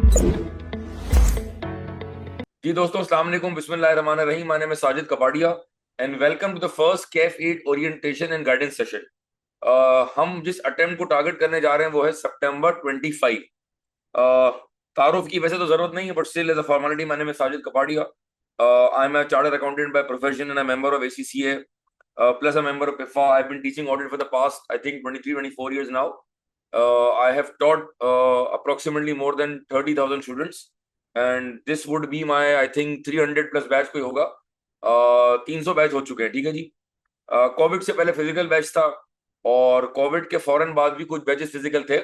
जी दोस्तों, अस्सलाम वालेकुम, बिस्मिल्लाहिर्रहमानिर्रहीम। My name is Sajid Kapadia and welcome to the first CAF 8 orientation and guidance session. हम जिस अटेम्प्ट को टारगेट करने जा रहे हैं वो है सितंबर 25। तारुफ की वैसे तो जरूरत नहीं है, but still as a formality, my name is Sajid Kapadia. I am a chartered accountant by profession and a member of ACCA plus a member of PIFA. I've been teaching audit for the past, I think, 23, 24 years now. I have taught approximately more than 30,000 students. And this would be my, I think, 300 plus batch कोई होगा। 300 batch हो चुके हैं, ठीक है जी। Covid से पहले physical batch था और कोविड के फौरन बाद भी कुछ बैचेस फिजिकल थे,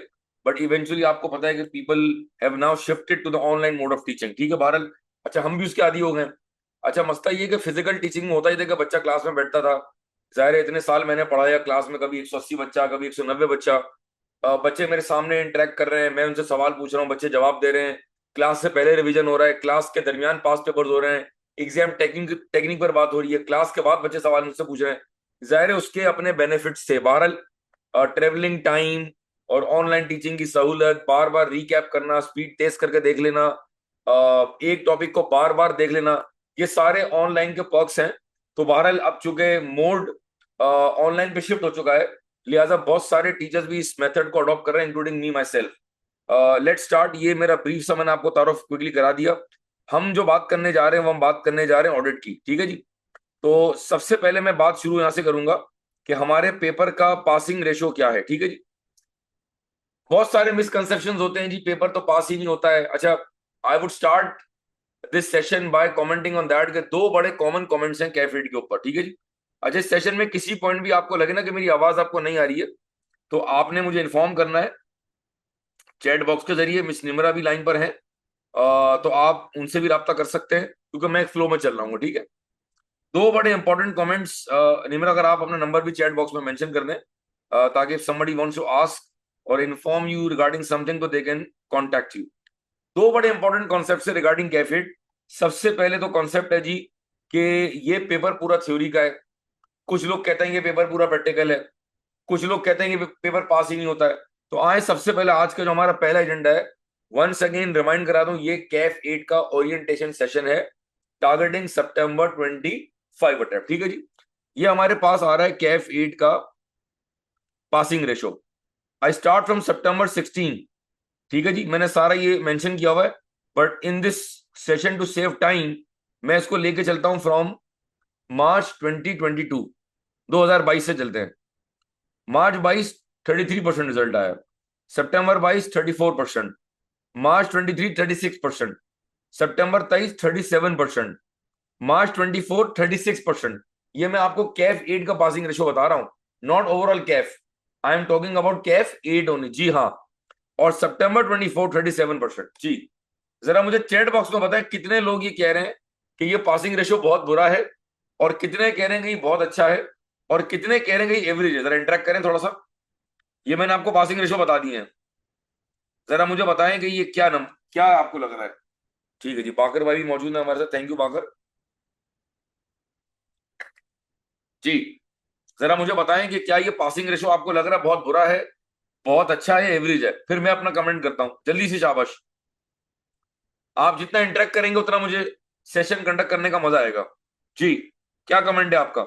बट इवेंचुअली आपको पता है कि people have now shifted to the online mode of teaching, ठीक है। बहरहाल अच्छा, हम भी उसके आदी हो गए। अच्छा, मसला ये कि फिजिकल टीचिंग में होता ही था कि बच्चा क्लास में बैठता था। जाहिर है, इतने साल मैंने पढ़ाया क्लास में, कभी 180 बच्चा, कभी 190 बच्चा। बच्चे मेरे सामने इंटरेक्ट कर रहे हैं, मैं उनसे सवाल पूछ रहा हूँ, बच्चे जवाब दे रहे हैं। क्लास से पहले रिवीजन हो रहा है, क्लास के दरमियान पास पेपर्स हो रहे हैं, एग्जाम टेक्निक पर बात हो रही है, क्लास के बाद बच्चे सवाल मुझसे पूछ रहे हैं। जाहिर है उसके अपने बेनिफिट्स थे। बहरहाल ट्रेवलिंग टाइम और ऑनलाइन टीचिंग की सहूलत, बार बार रिकैप करना, स्पीड टेस्ट करके देख लेना, एक टॉपिक को बार बार देख लेना, ये सारे ऑनलाइन के पर्क्स हैं। तो बहरहाल अब चूंकि मोड ऑनलाइन पे शिफ्ट हो चुका है, लिहाजा बहुत सारे टीचर्स भी इस मेथड को अडॉप्ट कर रहे हैं, including me my self. Let's start. ये मेरा ब्रीफ सा मैंने आपको तारुफ क्विकली करा दिया। हम जो बात करने जा रहे हैं वो हम बात करने जा रहे हैं ऑडिट की, ठीक है जी। तो सबसे पहले मैं बात शुरू यहां से करूंगा कि हमारे पेपर का पासिंग रेशो क्या है, ठीक है जी। बहुत सारे मिसकंसेप्शंस होते हैं जी, पेपर तो पास ही नहीं होता है। अच्छा, I would start this session by commenting on that के दो बड़े कॉमन कमेंट्स हैं कैफेड के ऊपर, ठीक है जी। अच्छा, इस सेशन में किसी पॉइंट भी आपको लगे ना कि मेरी आवाज आपको नहीं आ रही है, तो आपने मुझे इन्फॉर्म करना है चैट बॉक्स के जरिए। मिस निमरा भी लाइन पर है, तो आप उनसे भी राब्ता कर सकते हैं क्योंकि मैं एक फ्लो में चल रहा हूँ, ठीक है। दो बड़े इंपॉर्टेंट कमेंट्स, निमरा, अगर आप अपना नंबर भी चैट बॉक्स में मेंशन कर दें, ताकि if somebody wants to ask और इन्फॉर्म यू रिगार्डिंग समथिंग तो दे कैन कॉन्टैक्ट यू। दो बड़े इंपॉर्टेंट कॉन्सेप्ट है रिगार्डिंग कैफेड। सबसे पहले तो कॉन्सेप्ट है जी कि ये पेपर पूरा थ्योरी का है। कुछ लोग कहते हैं ये पेपर पूरा प्रैक्टिकल है, कुछ लोग कहते हैं कि पेपर पास ही नहीं होता है। तो आए सबसे पहले आज का जो हमारा पहला एजेंडा है, वंस अगेन रिमाइंड करा दूं, ये कैफ 8 का ओरिएंटेशन सेशन है, टारगेटिंग सितंबर 25 अटेम्प्ट, ठीक है जी। ये हमारे पास आ रहा है कैफ 8 का passing ratio. I start from September 16, ठीक है जी। मैंने सारा ये मेंशन किया हुआ है, but in this session to save time मैं इसको लेके चलता हूं फ्रॉम मार्च 2022, 2022 से चलते हैं। मार्च 22 33% रिजल्ट आया, सितंबर 22 34%, मार्च 23 36%, सितंबर 23 37%, मार्च 24 36%। ये मैं आपको कैफ 8 का पासिंग रेशो बता रहा हूं, not overall Kaif. I am talking about Kaif 8 only, जी हाँ। और सितंबर 24 37%, जी। जरा मुझे चैट बॉक्स में बताएं कितने लोग ये कह रहे हैं कि ये पासिंग रेशो बहुत बुरा है, और कितने कह रहे हैं कि ये बहुत अच्छा है, और कितने कह रहे हैं कि एवरेज है। जरा इंटरेक्ट करें थोड़ा सा। ये मैंने आपको पासिंग रेशो बता दिए हैं, जरा मुझे बताएं कि ये क्या आपको लग रहा है। ठीक है जी, बाकर भाई भी मौजूद है हमारे साथ, थैंक यू बाकर जी। जरा मुझे बताएं कि क्या ये पासिंग रेशो आपको लग रहा है बहुत बुरा है, बहुत अच्छा है, एवरेज है। फिर मैं अपना कमेंट करता हूं जल्दी से, शाबाश। आप जितना इंटरेक्ट करेंगे उतना मुझे सेशन कंडक्ट करने का मजा आएगा जी। क्या कमेंट है आपका?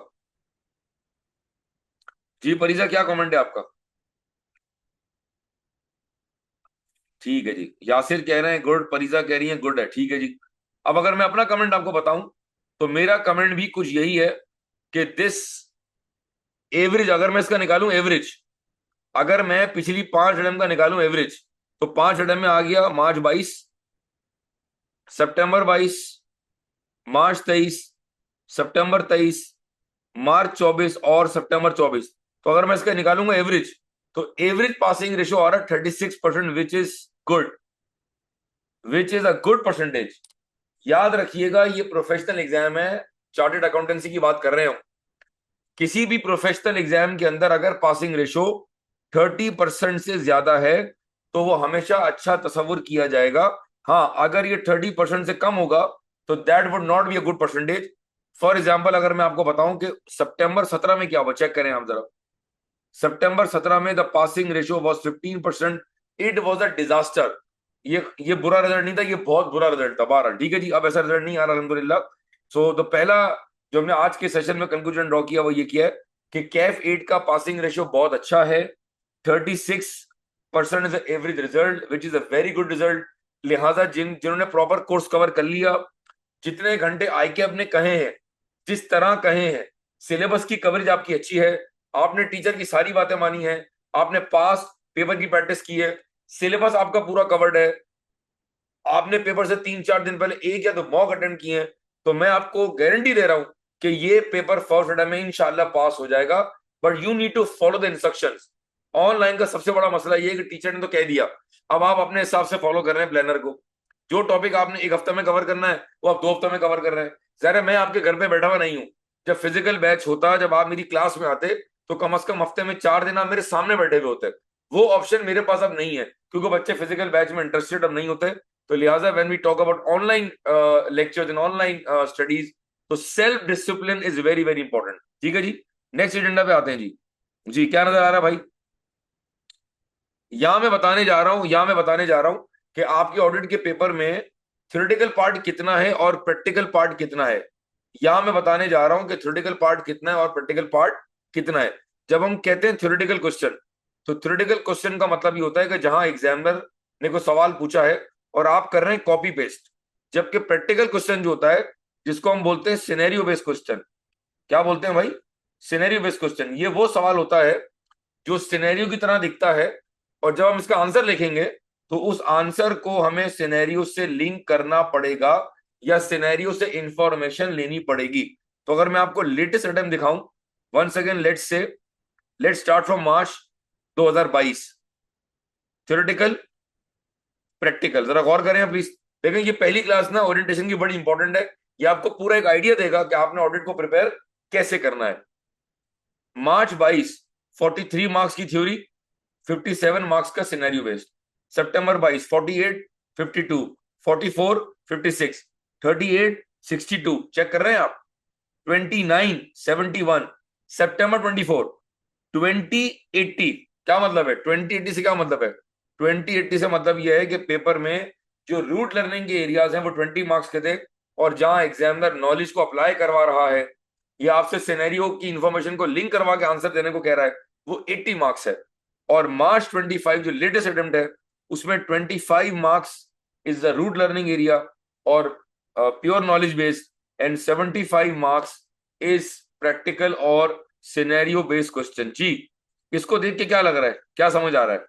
जी परिजा, क्या कमेंट है आपका? ठीक है जी, यासिर कह रहे हैं गुड, परिजा कह रही है गुड है, ठीक है जी। अब अगर मैं अपना कमेंट आपको बताऊं, तो मेरा कमेंट भी कुछ यही है कि दिस एवरेज, अगर मैं इसका निकालूं एवरेज, अगर मैं पिछली 5 अटेम्प्ट का निकालूं एवरेज, तो 5 अटेम्प्ट में आ गया मार्च 22, सितंबर 22, मार्च 23, सितंबर 23, मार्च 24 और सितंबर 24। तो अगर मैं इसका निकालूंगा एवरेज, तो एवरेज पासिंग रेशो आ रहा है 36%, which is good, which is a good percentage. याद रखिएगा, ये प्रोफेशनल एग्जाम है, चार्टेड अकाउंटेंसी की बात कर रहे हो। किसी भी प्रोफेशनल एग्जाम के अंदर अगर पासिंग रेशो 30% से ज्यादा है, तो वो हमेशा अच्छा तस्वुर किया जाएगा। हाँ, अगर ये 30% से कम होगा, तो that would not be a good percentage. For example, अगर मैं आपको बताऊं कि सितंबर 17 में क्या हुआ, चेक करें आप जरा। सितंबर 17 में the passing ratio was 15%। It was a disaster. ये बुरा रिजल्ट नहीं था, ये बहुत बुरा रिजल्ट था। बहरहाल ठीक है जी, अब ऐसा रिजल्ट नहीं आ रहा अल्हम्दुलिल्लाह। सो तो पहला जो हमने आज के सेशन में कंक्लूजन ड्रॉ किया वो ये किया है कि कैफ 8 का पासिंग रेशियो बहुत अच्छा है। 36% is average result which is a very good result. लिहाजा जिन्होंने प्रॉपर कोर्स कवर कर लिया, जितने घंटे आईकेएप ने कहे हैं, जिस तरह कहे हैं, सिलेबस की कवरेज आपकी अच्छी है, आपने टीचर की सारी बातें मानी है, आपने पास पेपर की प्रैक्टिस की है, सिलेबस आपका पूरा कवर्ड है, आपने पेपर से 3-4 दिन पहले एक या दो मॉक अटेम्प्ट किए हैं, तो मैं आपको गारंटी दे रहा हूं कि ये पेपर फर्स्ट अटेम्प्ट में इंशाल्लाह पास हो जाएगा। But you need to follow the instructions. Online का सबसे बड़ा मसला ये है कि टीचर ने तो कह दिया, अब आप अपने हिसाब से फॉलो कर रहे हैं प्लानर को। जो टॉपिक आपने एक हफ्ते में कवर करना है वो आप 2 हफ्ते में कवर कर रहे हैं। जरा मैं आपके घर पे बैठा हुआ नहीं हूँ। जब फिजिकल बैच होता, जब आप मेरी क्लास में आते, तो कम से कम हफ्ते में 4 दिन आप मेरे सामने बैठे हुए होते। वो ऑप्शन मेरे पास अब नहीं है, क्योंकि बच्चे फिजिकल बैच में इंटरेस्टेड अब नहीं होते। तो लिहाजा when we talk about online lectures and online studies, तो self discipline is very very important. ठीक है जी, नेक्स्ट एजेंडा पे आते हैं जी। जी क्या नजर आ रहा है भाई? यहां मैं बताने जा रहा हूं कि आपके ऑडिट के पेपर में थ्योरेटिकल पार्ट कितना है और प्रैक्टिकल पार्ट कितना है। यहां मैं बताने जा रहा हूं कि थ्योरेटिकल पार्ट कितना है और प्रैक्टिकल पार्ट कितना है। जब हम कहते हैं थ्योरेटिकल क्वेश्चन, तो थ्योरेटिकल क्वेश्चन का मतलब ये होता है कि जहां एग्जामिनर ने कोई सवाल पूछा है और आप कर रहे हैं कॉपी पेस्ट। जबकि प्रैक्टिकल क्वेश्चन जो होता है, जिसको हम बोलते हैं सिनेरियो बेस्ड क्वेश्चन। क्या बोलते हैं भाई? Scenario based question. ये वो सवाल होता है जो सिनेरियो की तरह दिखता है, और जब हम इसका आंसर लिखेंगे तो उस आंसर को हमें सिनेरियो से लिंक करना पड़ेगा या सिनेरियो से इंफॉर्मेशन लेनी पड़ेगी। तो अगर मैं आपको लेटेस्ट अटेम्प्ट दिखाऊं, one second, let's start from March 2022। Theoretical, practical, जरा गौर करें प्लीज। देखें ये पहली क्लास ना ओरिएंटेशन की बड़ी इंपॉर्टेंट है। ये आपको पूरा एक आइडिया देगा कि आपने ऑडिट को प्रिपेयर कैसे करना है। मार्च 22, 43 मार्क्स की थ्योरी, 57 मार्क्स का सिनेरियो बेस्ड। सितंबर 22, 48, 52, 44, 56, 38, 62, चेक कर रहे हैं आप? 29, 71, सितंबर 24, 2080। क्या मतलब है 2080 से? क्या मतलब है 2080 से? मतलब यह है कि पेपर में जो रूट लर्निंग के एरियाज हैं वो 20 मार्क्स के थे, और जहां एग्जामिनर नॉलेज को अप्लाई करवा रहा है या आपसे सिनेरियो की इंफॉर्मेशन को लिंक करवा के आंसर देने को कह रहा है, वो 80 मार्क्स है। और मार्च 25 जो लेटेस्ट अटेम्प्ट है, उसमें 25 marks is the rote learning area और pure knowledge based, and 75 marks is practical और सिनेरियो बेस्ड क्वेश्चन। जी, इसको देख के क्या लग रहा है? क्या समझ आ रहा है?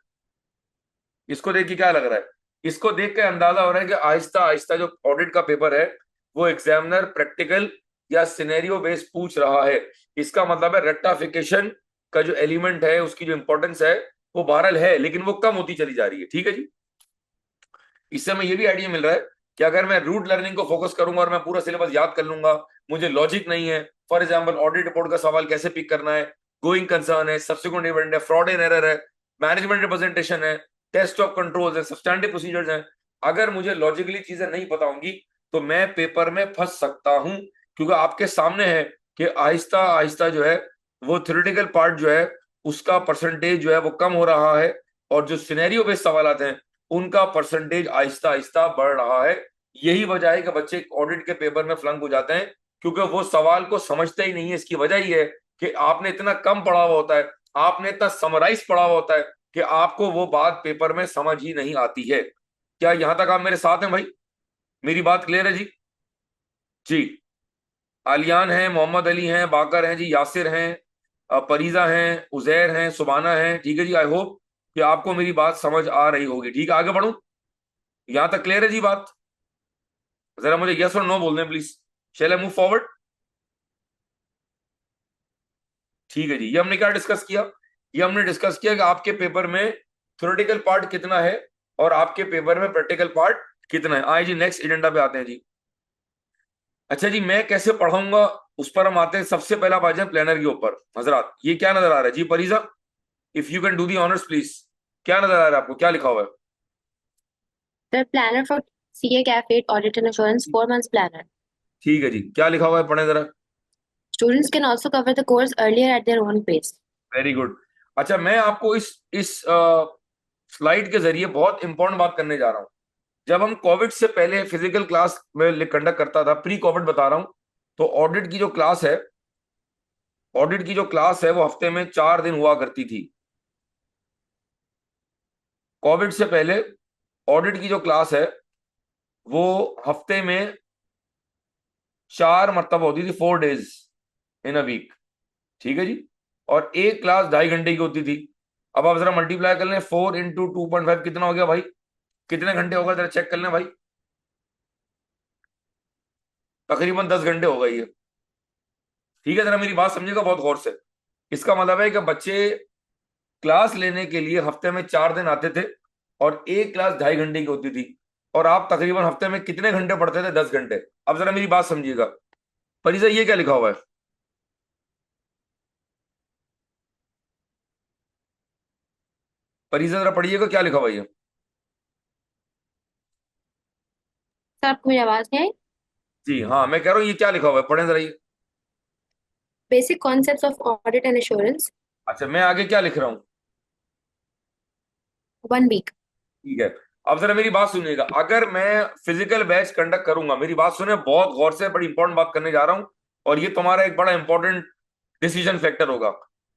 इसको देख के क्या लग रहा है? इसको देख के अंदाजा हो रहा है कि आहिस्ता आहिस्ता जो ऑडिट का पेपर है वो एग्जामिनर प्रैक्टिकल या सिनेरियो बेस्ड पूछ रहा है। इसका मतलब है रेक्टाफिकेशन का जो एलिमेंट है, उसकी जो इंपॉर्टेंस है वो बहरहाल है, लेकिन वो कम होती चली जा रही है। ठीक है जी, इससे हमें ये भी आइडिया मिल रहा है कि अगर मैं रूट लर्निंग को फोकस करूंगा और मैं पूरा सिलेबस याद कर लूंगा, मुझे लॉजिक नहीं है, फॉर एग्जाम्पल ऑडिट रिपोर्ट का सवाल कैसे पिक करना है, गोइंग कंसर्न है, सब्सिक्वेंट इवेंट है, फ्रॉड एंड एरर है, मैनेजमेंट रिप्रेजेंटेशन है, टेस्ट ऑफ कंट्रोल्स है, सब्सटैंटिव प्रोसीजर्स हैं, अगर मुझे लॉजिकली चीजें नहीं पता होंगी तो मैं पेपर में फंस सकता हूं। क्योंकि आपके सामने है कि आहिस्ता आहिस्ता जो है वो थ्योरेटिकल पार्ट जो है उसका परसेंटेज जो है वो कम हो रहा है, और जो सिनेरियो बेस्ड सवाल हैं उनका परसेंटेज आहिस्ता आहिस्ता बढ़ रहा है। यही वजह है कि बच्चे ऑडिट के पेपर में फ्लंक हो जाते हैं, क्योंकि वो सवाल को समझते ही नहीं है। इसकी वजह ही है कि आपने इतना कम पढ़ा हुआ होता है, आपने इतना समराइज पढ़ा हुआ होता है कि आपको वो बात पेपर में समझ ही नहीं आती है। क्या यहां तक आप मेरे साथ हैं भाई? मेरी बात क्लियर है जी? जी, आलियान हैं, मोहम्मद अली हैं, बाकर हैं जी, यासिर हैं, परीजा हैं, उजैर हैं, सुबाना हैं। ठीक है जी, आई होप कि आपको मेरी बात समझ आ रही होगी। ठीक है, आगे बढ़ूं? यहां तक क्लियर है जी बात? जरा मुझे यस और नो बोल दें please. Shall I move forward? ठीक है जी, ये हमने क्या डिस्कस किया? ये हमने डिस्कस किया कि आपके पेपर में थ्योरेटिकल पार्ट कितना है और आपके पेपर में प्रैक्टिकल पार्ट कितना है। आए जी, नेक्स्ट एजेंडा पे आते हैं जी। अच्छा जी, मैं कैसे पढ़ाऊंगा उस पर हम आते हैं। सबसे पहला बात है प्लानर के ऊपर। हजरात, ये क्या नजर आ रहा है जी? Parija, if you can do the honours please. क्या नजर आ रहा है आपको? क्या लिखा हुआ है? The planner for CA CAF 8 Audit and Assurance 4 months planner. ठीक है जी, क्या लिखा हुआ है? पढ़े जरा। Students can also cover the course earlier at their own pace. Very good. अच्छा, मैं आपको इस स्लाइड के जरिए बहुत इंपॉर्टेंट बात करने जा रहा हूं। जब हम कोविड से पहले फिजिकल क्लास में कंडक्ट करता था, प्री कोविड बता रहा हूं, तो ऑडिट की जो क्लास है वो हफ्ते में 4 दिन हुआ करती थी। कोविड से पहले ऑडिट की जो क्लास है वो हफ्ते में 4 मरतबा होती थी, 4 days इन अ वीक। ठीक है जी। और एक क्लास 2.5 घंटे की होती थी। अब आप जरा मल्टीप्लाई कर लें, 4 × 2.5 कितना हो गया भाई? कितने घंटे होगा जरा चेक कर लें भाई। तकरीबन 10 घंटे हो गई है। ठीक है, जरा मेरी बात समझिएगा बहुत गौर से। इसका मतलब है कि बच्चे क्लास लेने के लिए हफ्ते में 4 दिन आते थे और एक क्लास 2.5 घंटे की होती थी। और आप तकरीबन हफ्ते में कितने घंटे पढ़ते थे? 10 घंटे। अब जरा मेरी बात समझिएगा। परिजा, ये क्या लिखा हुआ है? परिजा जरा पढ़िएगा, क्या लिखा हुआ है ये? सर आपको मेरी आवाज नहीं आई? जी हाँ, मैं कह रहा हूँ ये क्या लिखा हुआ है, पढ़ें जरा ये। Basic concepts of audit and assurance, अच्छा, मैं आगे क्या लिख रहा हूँ? 1 वीक। ठीक है। अब जरा मेरी बात सुनिएगा। अगर मैं फिजिकल बैच कंडक्ट करूंगा, मेरी बात सुने बहुत गौर से, बड़ी इंपॉर्टेंट बात करने जा रहा हूं, और ये तुम्हारा एक बड़ा इंपॉर्टेंट डिसीजन फैक्टर होगा।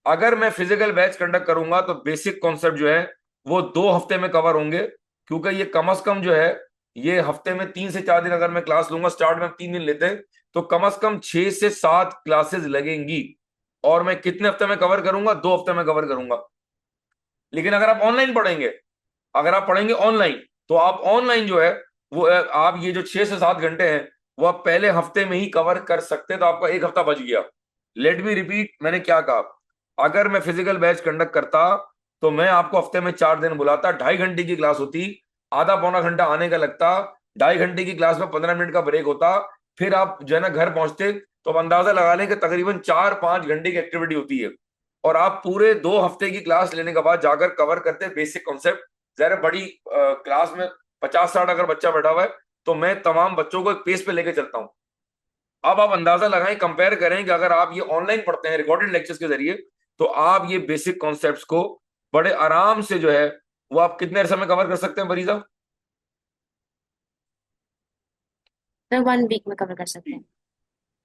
अगर मैं फिजिकल बैच कंडक्ट करूंगा तो बेसिक कॉन्सेप्ट जो है वो 2 हफ्ते में कवर होंगे, क्योंकि ये कम से कम जो है, ये हफ्ते में 3 से 4 दिन अगर मैं क्लास लूंगा, स्टार्ट में हम 3 दिन लेते हैं, तो कम से कम 6 से 7 क्लासेस लगेंगी। और मैं कितने हफ्ते में कवर करूंगा? 2 हफ्ते में कवर करूंगा। लेकिन अगर आप पढ़ेंगे ऑनलाइन, तो आप ऑनलाइन जो है वो आप ये जो 6 से 7 घंटे हैं वो आप पहले हफ्ते में ही कवर कर सकते हैं, तो आपका एक हफ्ता बच गया। लेट मी रिपीट, मैंने क्या कहा। अगर मैं फिजिकल बैच कंडक्ट करता तो मैं आपको हफ्ते में 4 दिन बुलाता, 2.5 घंटे की क्लास होती, आधा पौना घंटा आने का लगता, 2.5 घंटे की क्लास में 15 मिनट का ब्रेक होता, फिर आप जो है ना घर पहुंचते, तो अब अंदाजा लगा लें कि तकरीबन 4-5 घंटे की एक्टिविटी होती है। और आप पूरे 2 हफ्ते की क्लास लेने के बाद जाकर कवर करते बेसिक कॉन्सेप्ट। जरा बड़ी क्लास में 50-60 अगर बच्चा बैठा हुआ है, तो मैं तमाम बच्चों को एक पेस पे लेके चलता हूं। अब आप अंदाजा लगाएं, कंपेयर करें कि अगर आप ये ऑनलाइन पढ़ते हैं रिकॉर्डेड लेक्चर्स के जरिए, तो आप ये बेसिक कॉन्सेप्ट्स को बड़े आराम से जो है वो आप कितने अरसे में कवर कर सकते हैं मरीजा? सर 1 वीक में कवर कर सकते हैं।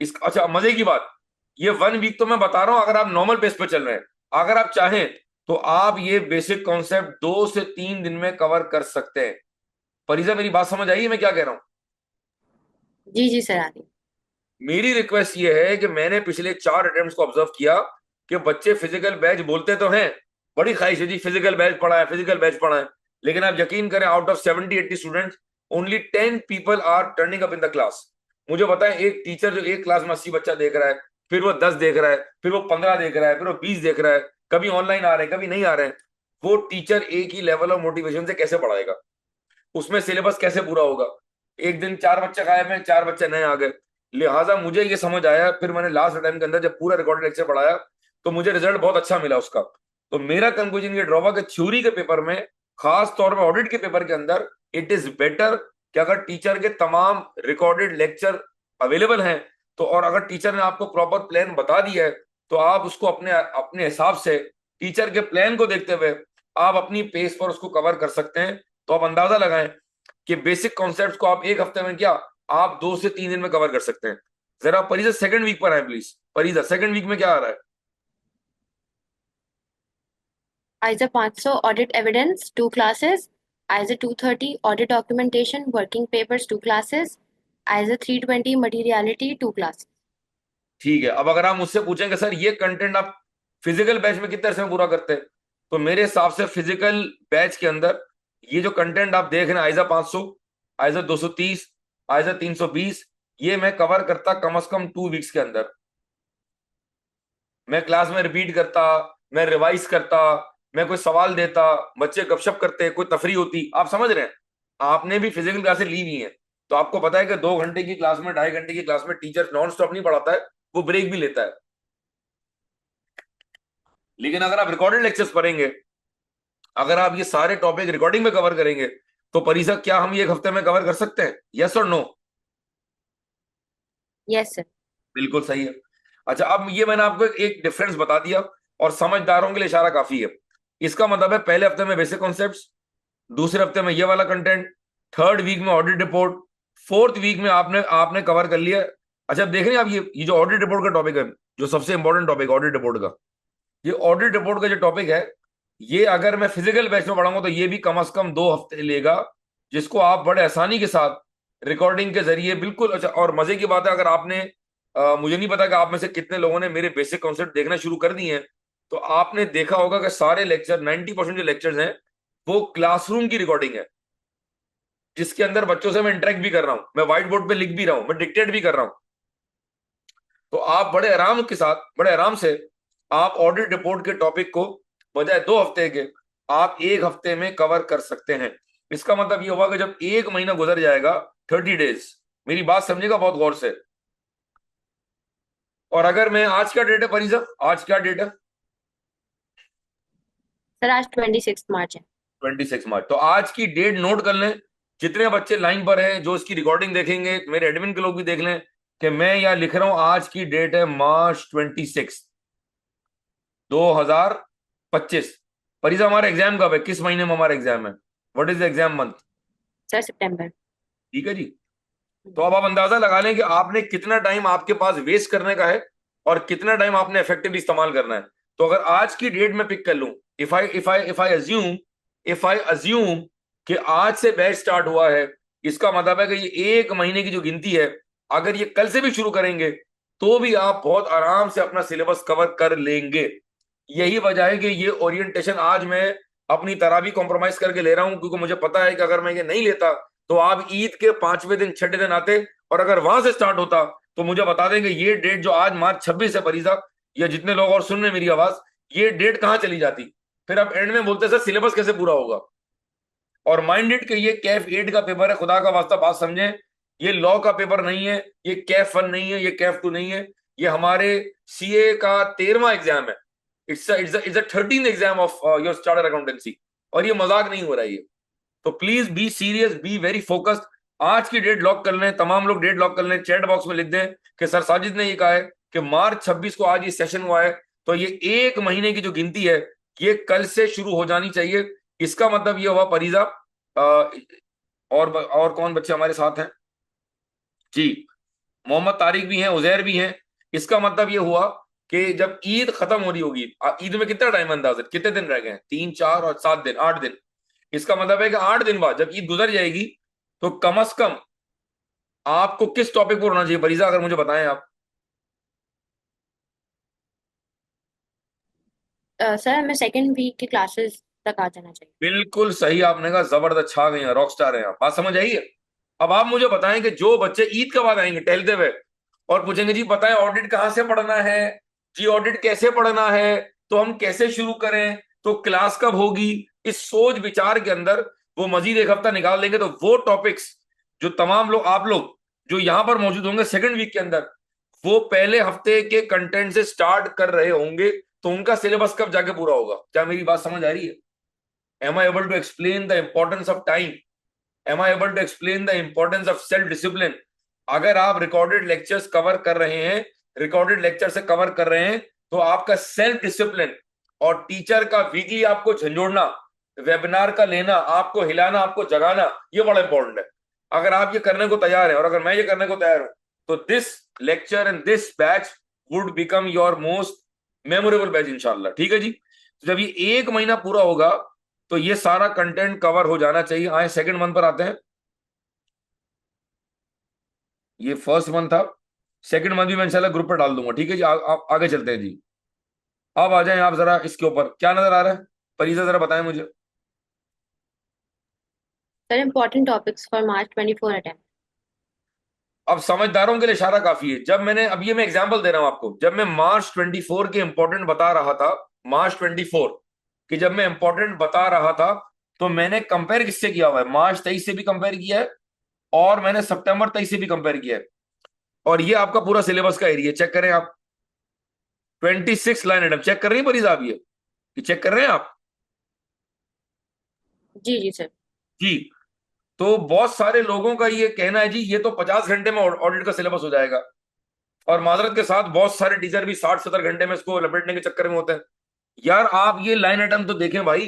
इस अच्छा, मजे की बात, ये 1 वीक तो मैं बता रहा हूं अगर आप नॉर्मल पेस पे चल रहे हैं। अगर आप चाहें तो आप ये बेसिक कॉन्सेप्ट 2 से 3 दिन में कवर कर सकते हैं। फरीजा, मेरी बात समझ आई है मैं क्या कह रहा हूं? जी जी सर, आ रही। मेरी रिक्वेस्ट ये है कि मैंने पिछले 4 अटेम्प्ट्स को ऑब्जर्व किया कि बच्चे फिजिकल बैच बोलते तो हैं, बड़ी ख्वाहिश है जी फिजिकल बैच पढ़ा है, फिजिकल बैच पढ़ा है, लेकिन आप यकीन करें out of 70-80 students, only 10 people are turning up in the class. मुझे बताएं, एक टीचर जो एक क्लास में 80 बच्चा देख रहा है, फिर वो 10 देख रहा है, फिर वो 15 देख रहा है, फिर वो 20 देख रहा है, कभी ऑनलाइन आ रहे हैं कभी नहीं आ रहे हैं, वो टीचर एक ही लेवल ऑफ मोटिवेशन से कैसे पढ़ाएगा? उसमें सिलेबस कैसे पूरा होगा? एक दिन 4 बच्चे गायब हैं, 4 बच्चे नए आ गए। लिहाजा मुझे ये समझ आया, फिर मैंने लास्ट टाइम के अंदर जब पूरा रिकॉर्डेड लेक्चर पढ़ाया तो मुझे रिजल्ट बहुत अच्छा मिला उसका। तो मेरा कंक्लूजन ये ड्रॉ हुआ कि थ्योरी के पेपर में, खास तौर पर ऑडिट के पेपर के अंदर, इट इज बेटर कि अगर टीचर के तमाम रिकॉर्डेड लेक्चर अवेलेबल हैं, तो और अगर टीचर ने आपको प्रॉपर प्लान बता दिया है, तो आप उसको अपने अपने हिसाब से टीचर के प्लान को देखते हुए आप अपनी पेस पर उसको कवर कर सकते हैं। तो आप अंदाजा लगाएं कि बेसिक कॉन्सेप्ट्स को आप एक हफ्ते में क्या, आप 2 से 3 दिन में कवर कर सकते हैं। जरा परिजा सेकंड वीक पर आए प्लीज। परिजा सेकंड वीक में क्या आ रहा है? ISA 500 audit evidence 2 classes, ISA 230 audit documentation working papers 2 classes, ISA 320 materiality 2 classes. ठीक है। अब अगर आप मुझसे पूछें कि सर ये कंटेंट आप फिजिकल बैच में कितने अरसे में पूरा करते हैं, तो मेरे हिसाब से फिजिकल बैच के अंदर ये जो कंटेंट आप देख रहे हैं, आइजा 500, आइजा 230, आइजा 320, ये मैं कवर करता कम से कम 2 वीक्स के अंदर। मैं क्लास में रिपीट करता, मैं रिवाइज करता, मैं कोई सवाल देता, बच्चे गपशप करते, कोई तफरी होती। आप समझ रहे हैं, आपने भी फिजिकल क्लासेस ली हुई हैं, तो आपको पता है कि 2 घंटे की क्लास में, 2.5 घंटे की क्लास में टीचर नॉन स्टॉप नहीं पढ़ाता है, वो ब्रेक भी लेता है। लेकिन अगर आप रिकॉर्डेड लेक्चर्स पढ़ेंगे, अगर आप ये सारे टॉपिक रिकॉर्डिंग में कवर करेंगे, तो परिसा क्या हम ये एक हफ्ते में कवर कर सकते हैं? यस और नो? Yes sir. बिल्कुल सही है। अच्छा, अब ये मैंने आपको एक डिफरेंस बता दिया, और समझदारों के लिए इशारा काफी है। इसका मतलब है पहले हफ्ते में बेसिक कॉन्सेप्ट्स, दूसरे हफ्ते में ये वाला कंटेंट, थर्ड वीक में ऑडिट रिपोर्ट, फोर्थ वीक में आपने आपने कवर कर लिया। अच्छा, अब देख रहे हैं आप, ये जो ऑडिट रिपोर्ट का टॉपिक है, जो सबसे इंपॉर्टेंट टॉपिक ऑडिट रिपोर्ट का, ये ऑडिट रिपोर्ट का जो टॉपिक है, ये अगर मैं फिजिकल बैच में पढ़ाऊंगा तो ये भी कम से कम 2 हफ्ते लेगा, जिसको आप बड़े आसानी के साथ रिकॉर्डिंग के जरिए बिल्कुल। अच्छा, और मजे की बात है, अगर आपने मुझे नहीं पता कि आप में से कितने लोगों ने मेरे बेसिक कॉन्सेप्ट देखना शुरू कर दिए हैं, तो आपने देखा होगा कि सारे लेक्चर, 90% जो लेक्चर्स हैं वो क्लासरूम की रिकॉर्डिंग है, जिसके अंदर बच्चों से मैं इंटरेक्ट भी कर रहा हूं, मैं व्हाइट बोर्ड पे लिख भी रहा हूं, मैं डिक्टेट भी कर रहा हूं। तो आप बड़े आराम के साथ, बड़े आराम से आप ऑडिट रिपोर्ट के टॉपिक को बजाय 2 हफ्ते के आप 1 हफ्ते में कवर कर सकते हैं। इसका मतलब ये होगा कि जब 1 महीना गुजर जाएगा, 30 डेज, मेरी बात समझेगा बहुत गौर से। और अगर मैं, आज क्या डेट है परिजा, आज क्या डेट है? सर आज 26 मार्च है। 26 मार्च। तो आज की डेट नोट कर लें, जितने बच्चे लाइन पर हैं जो इसकी रिकॉर्डिंग देखेंगे, मेरे एडमिन के लोग भी देख लें कि मैं यहाँ लिख रहा हूं आज की डेट है March 26, 2025। परिजा, हमारा एग्जाम कब है, किस महीने में हमारा एग्जाम है? What is the exam month? Sir सितंबर। ठीक है जी। तो अब आप अंदाजा लगा लें कि आपने कितना टाइम आपके पास वेस्ट करने का है और कितना टाइम आपने इफेक्टिवली इस्तेमाल करना है। तो अगर आज की डेट में पिक कर लूं, इफ आई अज्यूम कि आज से बैच स्टार्ट हुआ है, इसका मतलब है कि ये 1 महीने की जो गिनती है, अगर ये कल से भी शुरू करेंगे तो भी आप बहुत आराम से अपना सिलेबस कवर कर लेंगे। यही वजह है कि ये ओरिएंटेशन आज मैं अपनी तरह भी कॉम्प्रोमाइज करके ले रहा हूं, क्योंकि मुझे पता है कि अगर मैं ये नहीं लेता तो आप ईद के 5वें दिन 6ठे दिन आते, और अगर वहां से स्टार्ट होता तो मुझे बता देंगे ये डेट जो आज March 26 है परिजा, या जितने लोग और सुन रहे हैं मेरी आवाज, ये डेट कहाँ चली जाती। फिर आप एंड में बोलते सर सिलेबस कैसे पूरा होगा। और माइंडेड के ये कैफ 8 का पेपर है, खुदा का वास्ता बात समझें, ये लॉ का पेपर नहीं है, ये कैफ 1 नहीं है, ये कैफ 2 नहीं है, ये हमारे सीए का 13वां एग्जाम है। It's a 13th exam of your chartered accountancy, और ये मजाक नहीं हो रहा है ये। तो please be serious, be very focused. आज की डेट लॉक कर लें, तमाम लोग डेट लॉक कर लें, चैट बॉक्स में लिख दें कि सर साजिद ने ये कहा है कि March 26 को आज ये सेशन हुआ है, तो ये 1 महीने की जो गिनती है ये कल से शुरू हो जानी चाहिए। इसका मतलब ये हुआ परिजा, और कौन बच्चे हमारे साथ हैं जी, मोहम्मद तारिक भी हैं, उजैर भी हैं। इसका मतलब ये हुआ कि जब ईद खत्म हो रही होगी, ईद में कितना टाइम अंदाजा, कितने दिन रह गए हैं, 3 4 और 7 दिन, 8 दिन। इसका मतलब है कि 8 दिन बाद जब ईद गुजर जाएगी, तो कम से कम आपको किस टॉपिक पर होना चाहिए परिजा, अगर मुझे बताएं आप। सर हमें सेकेंड वीक के क्लासेस तक आ जाना चाहिए। बिल्कुल सही आपने कहा, जबरदस्त, छा गई हैं, रॉक स्टार हैं आप, बात समझ आई है। अब आप मुझे बताएं कि जो बच्चे ईद के बाद आएंगे टहलते हुए और पूछेंगे जी बताएं ऑडिट कहाँ से पढ़ना है, जी ऑडिट कैसे पढ़ना है, तो हम कैसे शुरू करें, तो क्लास कब होगी, इस सोच विचार के अंदर वो मजीद 1 हफ्ता निकाल देंगे। तो वो टॉपिक्स जो तमाम लोग, आप लोग जो यहां पर मौजूद होंगे सेकंड वीक के अंदर, वो पहले हफ्ते के कंटेंट से स्टार्ट कर रहे होंगे, तो उनका सिलेबस कब जाके पूरा होगा। क्या मेरी बात समझ आ रही है? Am I able to explain the importance of time? Am I able to explain the importance of self discipline? अगर आप रिकॉर्डेड लेक्चर्स कवर कर रहे हैं, रिकॉर्डेड लेक्चर से कवर कर रहे हैं, तो आपका सेल्फ डिसिप्लिन और टीचर का वीकली आपको झंझोड़ना, वेबिनार का लेना, आपको हिलाना, आपको जगाना, ये बड़ा इंपॉर्टेंट है। अगर आप ये करने को तैयार हैं और अगर मैं ये करने को तैयार हूं, तो this lecture and this batch would become your most memorable batch इंशाल्लाह। ठीक है जी। तो जब ये 1 महीना पूरा होगा तो ये सारा कंटेंट कवर हो जाना चाहिए। आए सेकंड मंथ पर आते हैं, ये फर्स्ट मंथ था, सेकंड मंथ भी मैं इंशाल्लाह ग्रुप पर डाल दूंगा। ठीक है जी, आप आगे चलते हैं जी। अब आ जाएं आप जरा, इसके ऊपर क्या नजर आ रहा है परिजा, जरा बताएं मुझे। Sir important topics for March 24 attempt. अब समझदारों के लिए इशारा काफी है। जब मैंने, अब ये मैं एग्जांपल दे रहा हूं आपको, जब मैं March 24 के इंपॉर्टेंट बता रहा था, March 24 कि जब मैं इंपॉर्टेंट बता रहा था, तो मैंने कंपेयर किससे किया हुआ है, March 23 से भी कंपेयर किया है और मैंने September 23 से भी कंपेयर किया है। और ये आपका पूरा सिलेबस का एरिया चेक करें आप, 26 लाइन आइटम चेक कर रही है परिज आप, ये चेक कर रहे हैं आप जी जी सर। जी। तो बहुत सारे लोगों का ये कहना है जी ये तो 50 घंटे में ऑडिट का सिलेबस हो जाएगा, और माजरत के साथ बहुत सारे टीचर भी 60 70 घंटे में इसको लपेटने के चक्कर में होते हैं। यार आप ये लाइन आइटम तो देखें भाई,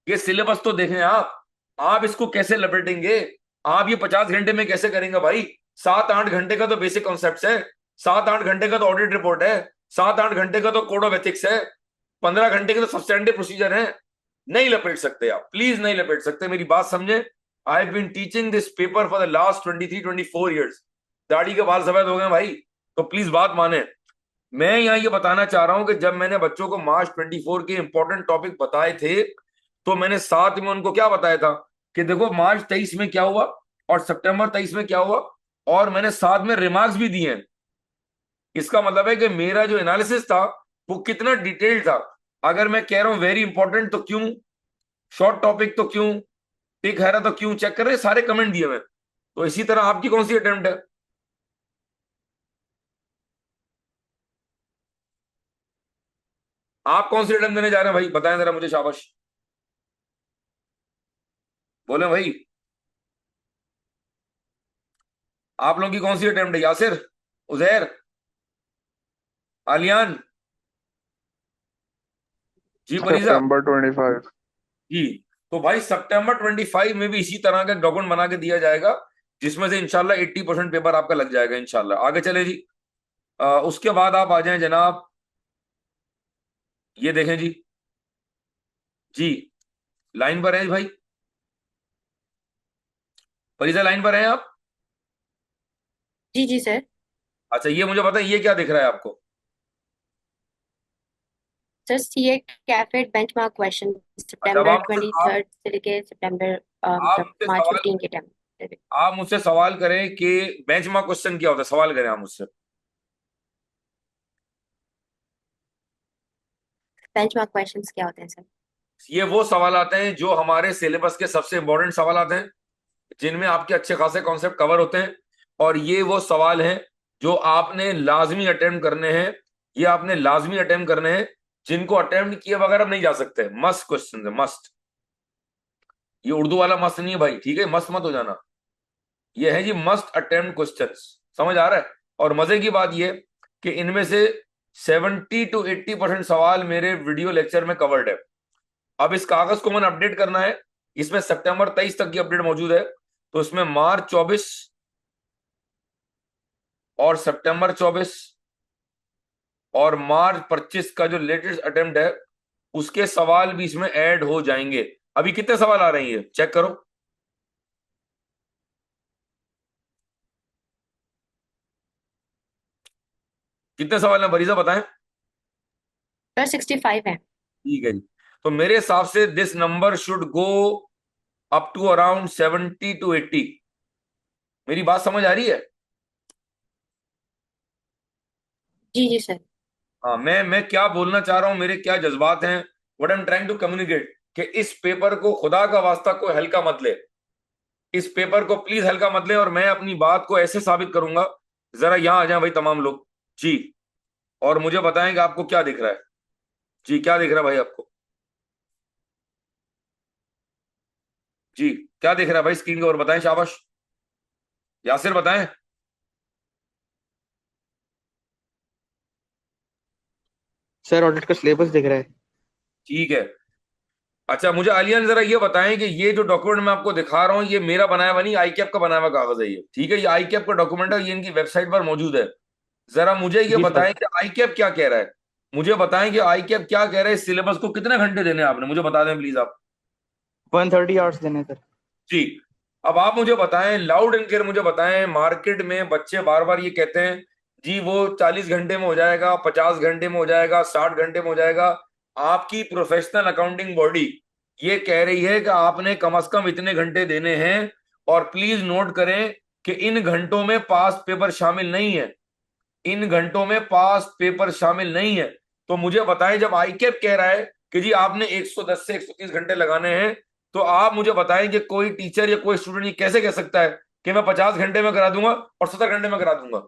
ये सिलेबस तो देखें आप। आप इसको कैसे लपेटेंगे? आप ये 50 घंटे में कैसे करेंगे भाई? 7-8 घंटे का तो बेसिक कॉन्सेप्ट है, 7-8 घंटे का तो ऑडिट रिपोर्ट है, 7-8 घंटे का तो कोड ऑफ एथिक्स है, 15 घंटे के तो सब्सटैंडिव प्रोसीजर है। नहीं लपेट सकते आप, प्लीज नहीं लपेट सकते, मेरी बात समझे। I have been teaching this paper for the last 23-24 years. दाढ़ी के बाल सफेद हो गए भाई, तो प्लीज बात माने। मैं यहाँ ये बताना चाह रहा हूं कि जब मैंने बच्चों को मार्च 24 के इंपॉर्टेंट टॉपिक बताए थे, तो मैंने साथ में उनको क्या बताया था कि देखो मार्च 23 में क्या हुआ और सितंबर 23 में क्या हुआ, और मैंने साथ में रिमार्क्स भी दिए हैं। इसका मतलब है कि मेरा जो एनालिसिस था वो कितना डिटेल्ड था। अगर मैं कह रहा हूं वेरी इंपॉर्टेंट तो क्यों, शॉर्ट टॉपिक तो क्यों, टिक है तो क्यों, चेक कर रहे सारे कमेंट दिए मैं। तो इसी तरह आपकी कौन सी अटेम्प्ट है? आप कौन सी अटेम्प्ट देने जा रहे हैं भाई, बताएं जरा मुझे, शाबाश बोले भाई। आप लोगों की कौन सी अटेम्प्ट है? यासिर, उजैर, आलियान जी, परीजा सितंबर 25। जी। तो भाई सितंबर 25 में भी इसी तरह का डॉक्यूमेंट बना के दिया जाएगा, जिसमें से इंशाल्लाह 80% पेपर आपका लग जाएगा इंशाल्लाह। आगे चले जी। उसके बाद आप आ जाएं जनाब, ये देखें जी। जी, लाइन पर है भाई, फरीजा लाइन पर है आप? जी जी सर। अच्छा, ये मुझे बताएं, ये क्या दिख रहा है आपको? Sir CA cafe benchmark question अच्छा, अब सितंबर 23 से लेके सितंबर आप मतलब मुझसे मार्च सवाल 15 के टाइम। आप मुझसे सवाल करें कि बेंचमार्क क्वेश्चन क्या होता है, सवाल करें आप मुझसे। बेंचमार्क क्वेश्चंस क्या होते हैं सर? ये वो सवाल आते हैं जो हमारे सिलेबस के सबसे इंपॉर्टेंट सवाल आते हैं, जिनमें आपके अच्छे खासे कॉन्सेप्ट कवर होते हैं। और ये वो सवाल हैं जो आपने लाजमी अटेम्प्ट करने हैं, ये आपने लाजमी अटेम्प्ट करने हैं, जिनको अटेम्प्ट किए बगैर आप नहीं जा सकते। मस्ट क्वेश्चन है, मस्ट। ये उर्दू वाला मस्त नहीं है भाई, ठीक है, मस्त मत हो जाना। ये है जी मस्ट अटेम्प्ट क्वेश्चंस, समझ आ रहा है? और मजे की बात ये कि इनमें से 70 to 80% सवाल मेरे वीडियो लेक्चर में कवर्ड है। अब इस कागज को मैंने अपडेट करना है, इसमें सितंबर 23 तक की अपडेट मौजूद है, तो इसमें मार्च 24 और सितंबर 24 और मार्च 25 का जो लेटेस्ट अटेम्प्ट है उसके सवाल भी इसमें ऐड हो जाएंगे। अभी कितने सवाल आ रहे हैं ये चेक करो, कितने सवाल हैं बरीजा बताएं। सर 65 है। ठीक है जी। तो मेरे हिसाब से this number should go up to around 70 to 80। मेरी बात समझ आ रही है? जी जी सर। हाँ, मैं क्या बोलना चाह रहा हूं, मेरे क्या जज्बात हैं, what I am trying to communicate, कि इस पेपर को खुदा का वास्ता कोई हल्का मत ले, इस पेपर को प्लीज हल्का मत ले। और मैं अपनी बात को ऐसे साबित करूंगा, जरा यहां आ जाए भाई तमाम लोग जी, और मुझे बताएं कि आपको क्या दिख रहा है। जी, क्या दिख रहा है भाई आपको? जी, क्या दिख रहा है भाई स्क्रीन के ऊपर, बताएं, शाबाश, यासिर बताएं। सर ऑडिट का सिलेबस दिख रहा है। ठीक है। अच्छा, मुझे आलिया ने जरा ये बताएं कि ये जो डॉक्यूमेंट मैं आपको दिखा रहा हूँ ये मेरा बनाया हुआ नहीं, आई कैप का बनाया हुआ कागज है ये, ठीक है, ये आई कैप का डॉक्यूमेंट है, ये इनकी वेबसाइट पर मौजूद है। जरा मुझे ये जी सर। बताएं कि आई कैप क्या कह रहा है, मुझे बताएं कि आई कैप क्या कह रहा है, इस सिलेबस को कितने घंटे देने हैं आपने, मुझे बता दें प्लीज आप। 130 आवर्स देने हैं सर। जी। अब आप मुझे बताएं, लाउड एंड क्लियर मुझे बताएं, मार्केट में बच्चे बार बार ये कहते हैं जी वो 40 घंटे में हो जाएगा, 50 घंटे में हो जाएगा, 60 घंटे में हो जाएगा। आपकी प्रोफेशनल अकाउंटिंग बॉडी ये कह रही है कि आपने कम से कम इतने घंटे देने हैं। और प्लीज नोट करें कि इन घंटों में पास पेपर शामिल नहीं है, इन घंटों में पास पेपर शामिल नहीं है। तो मुझे बताएं, जब आईकेप कह रहा है कि जी आपने 110 से 130 घंटे लगाने हैं, तो आप मुझे बताएं कि कोई टीचर या कोई स्टूडेंट ये कैसे कह सकता है कि मैं 50 घंटे में करा दूंगा और 70 घंटे में करा दूंगा।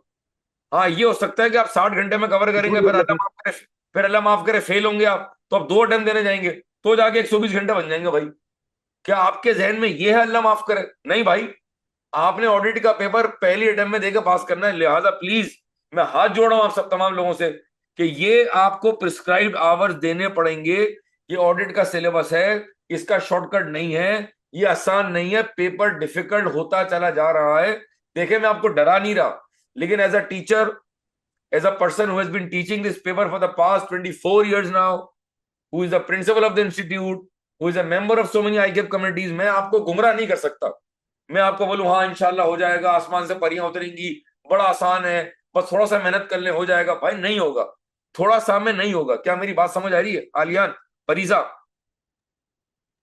हाँ, ये हो सकता है कि आप 60 घंटे में कवर करेंगे, झूठ फिर बोल अल्लाह रहे माफ करे, फिर अल्लाह माफ करे फेल होंगे आप, तो आप 2 अटेम्प्ट देने जाएंगे, तो जाके 120 घंटे बन जाएंगे भाई। क्या आपके जहन में ये है अल्लाह माफ करे? नहीं भाई, आपने ऑडिट का पेपर पहली अटेम्प्ट में देकर पास करना है। लिहाजा प्लीज मैं हाथ जोड़ रहा हूं आप सब तमाम लोगों से कि ये आपको प्रिस्क्राइब्ड आवर्स देने पड़ेंगे। ये ऑडिट का सिलेबस है, इसका शॉर्टकट नहीं है। ये आसान नहीं है, पेपर डिफिकल्ट होता चला जा रहा है। देखिए मैं आपको डरा नहीं रहा, लेकिन as a teacher, as a person who has been teaching this paper for the past 24 years now, who is the principal of the institute, who is a member of so many ICAP committees, मैं आपको गुमराह नहीं कर सकता। मैं आपको बोलूं हाँ इंशाल्लाह हो जाएगा, आसमान से परियां उतरेंगी, बड़ा आसान है, बस थोड़ा सा मेहनत कर ले हो जाएगा, भाई नहीं होगा। थोड़ा सा में नहीं होगा। क्या मेरी बात समझ आ रही है आलियान, फरीजा?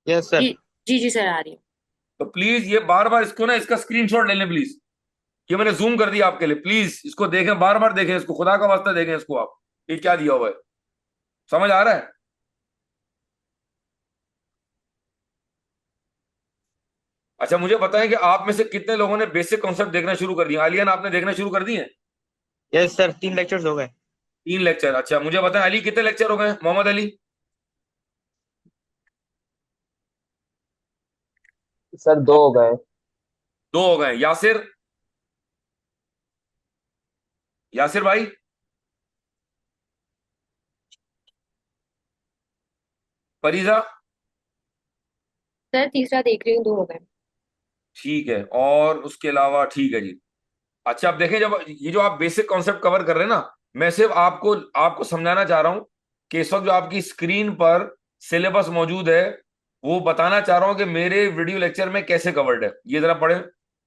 Yes sir. जी जी जी सर, आ रही है। तो प्लीज ये बार बार इसको ना, इसका स्क्रीनशॉट ले लें प्लीज। ये मैंने जूम कर दिया आपके लिए, प्लीज इसको देखें, बार बार देखें इसको, खुदा का वास्ता देखें इसको आप, ये क्या दिया हुआ है, समझ आ रहा है? अच्छा मुझे बताएं कि आप में से कितने लोगों ने बेसिक कॉन्सेप्ट देखना शुरू कर दिया? आलियान आपने देखना शुरू कर दिए? यस सर, 3 लेक्चर्स हो गए। 3 लेक्चर। अच्छा मुझे बताएं अली कितने लेक्चर हो गए, मोहम्मद अली? सर 2 हो गए। 2 हो गए। यासिर? यासिर भाई? फरीजा? सर तीसरा देख रही हूँ, 2 हो गए। ठीक है, और उसके अलावा ठीक है जी। अच्छा अब देखें, जब ये जो आप बेसिक कॉन्सेप्ट कवर कर रहे हैं ना, मैं सिर्फ आपको आपको समझाना चाह रहा हूं कि इस वक्त जो आपकी स्क्रीन पर सिलेबस मौजूद है, वो बताना चाह रहा हूं कि मेरे वीडियो लेक्चर में कैसे कवर्ड है। ये जरा पढ़ें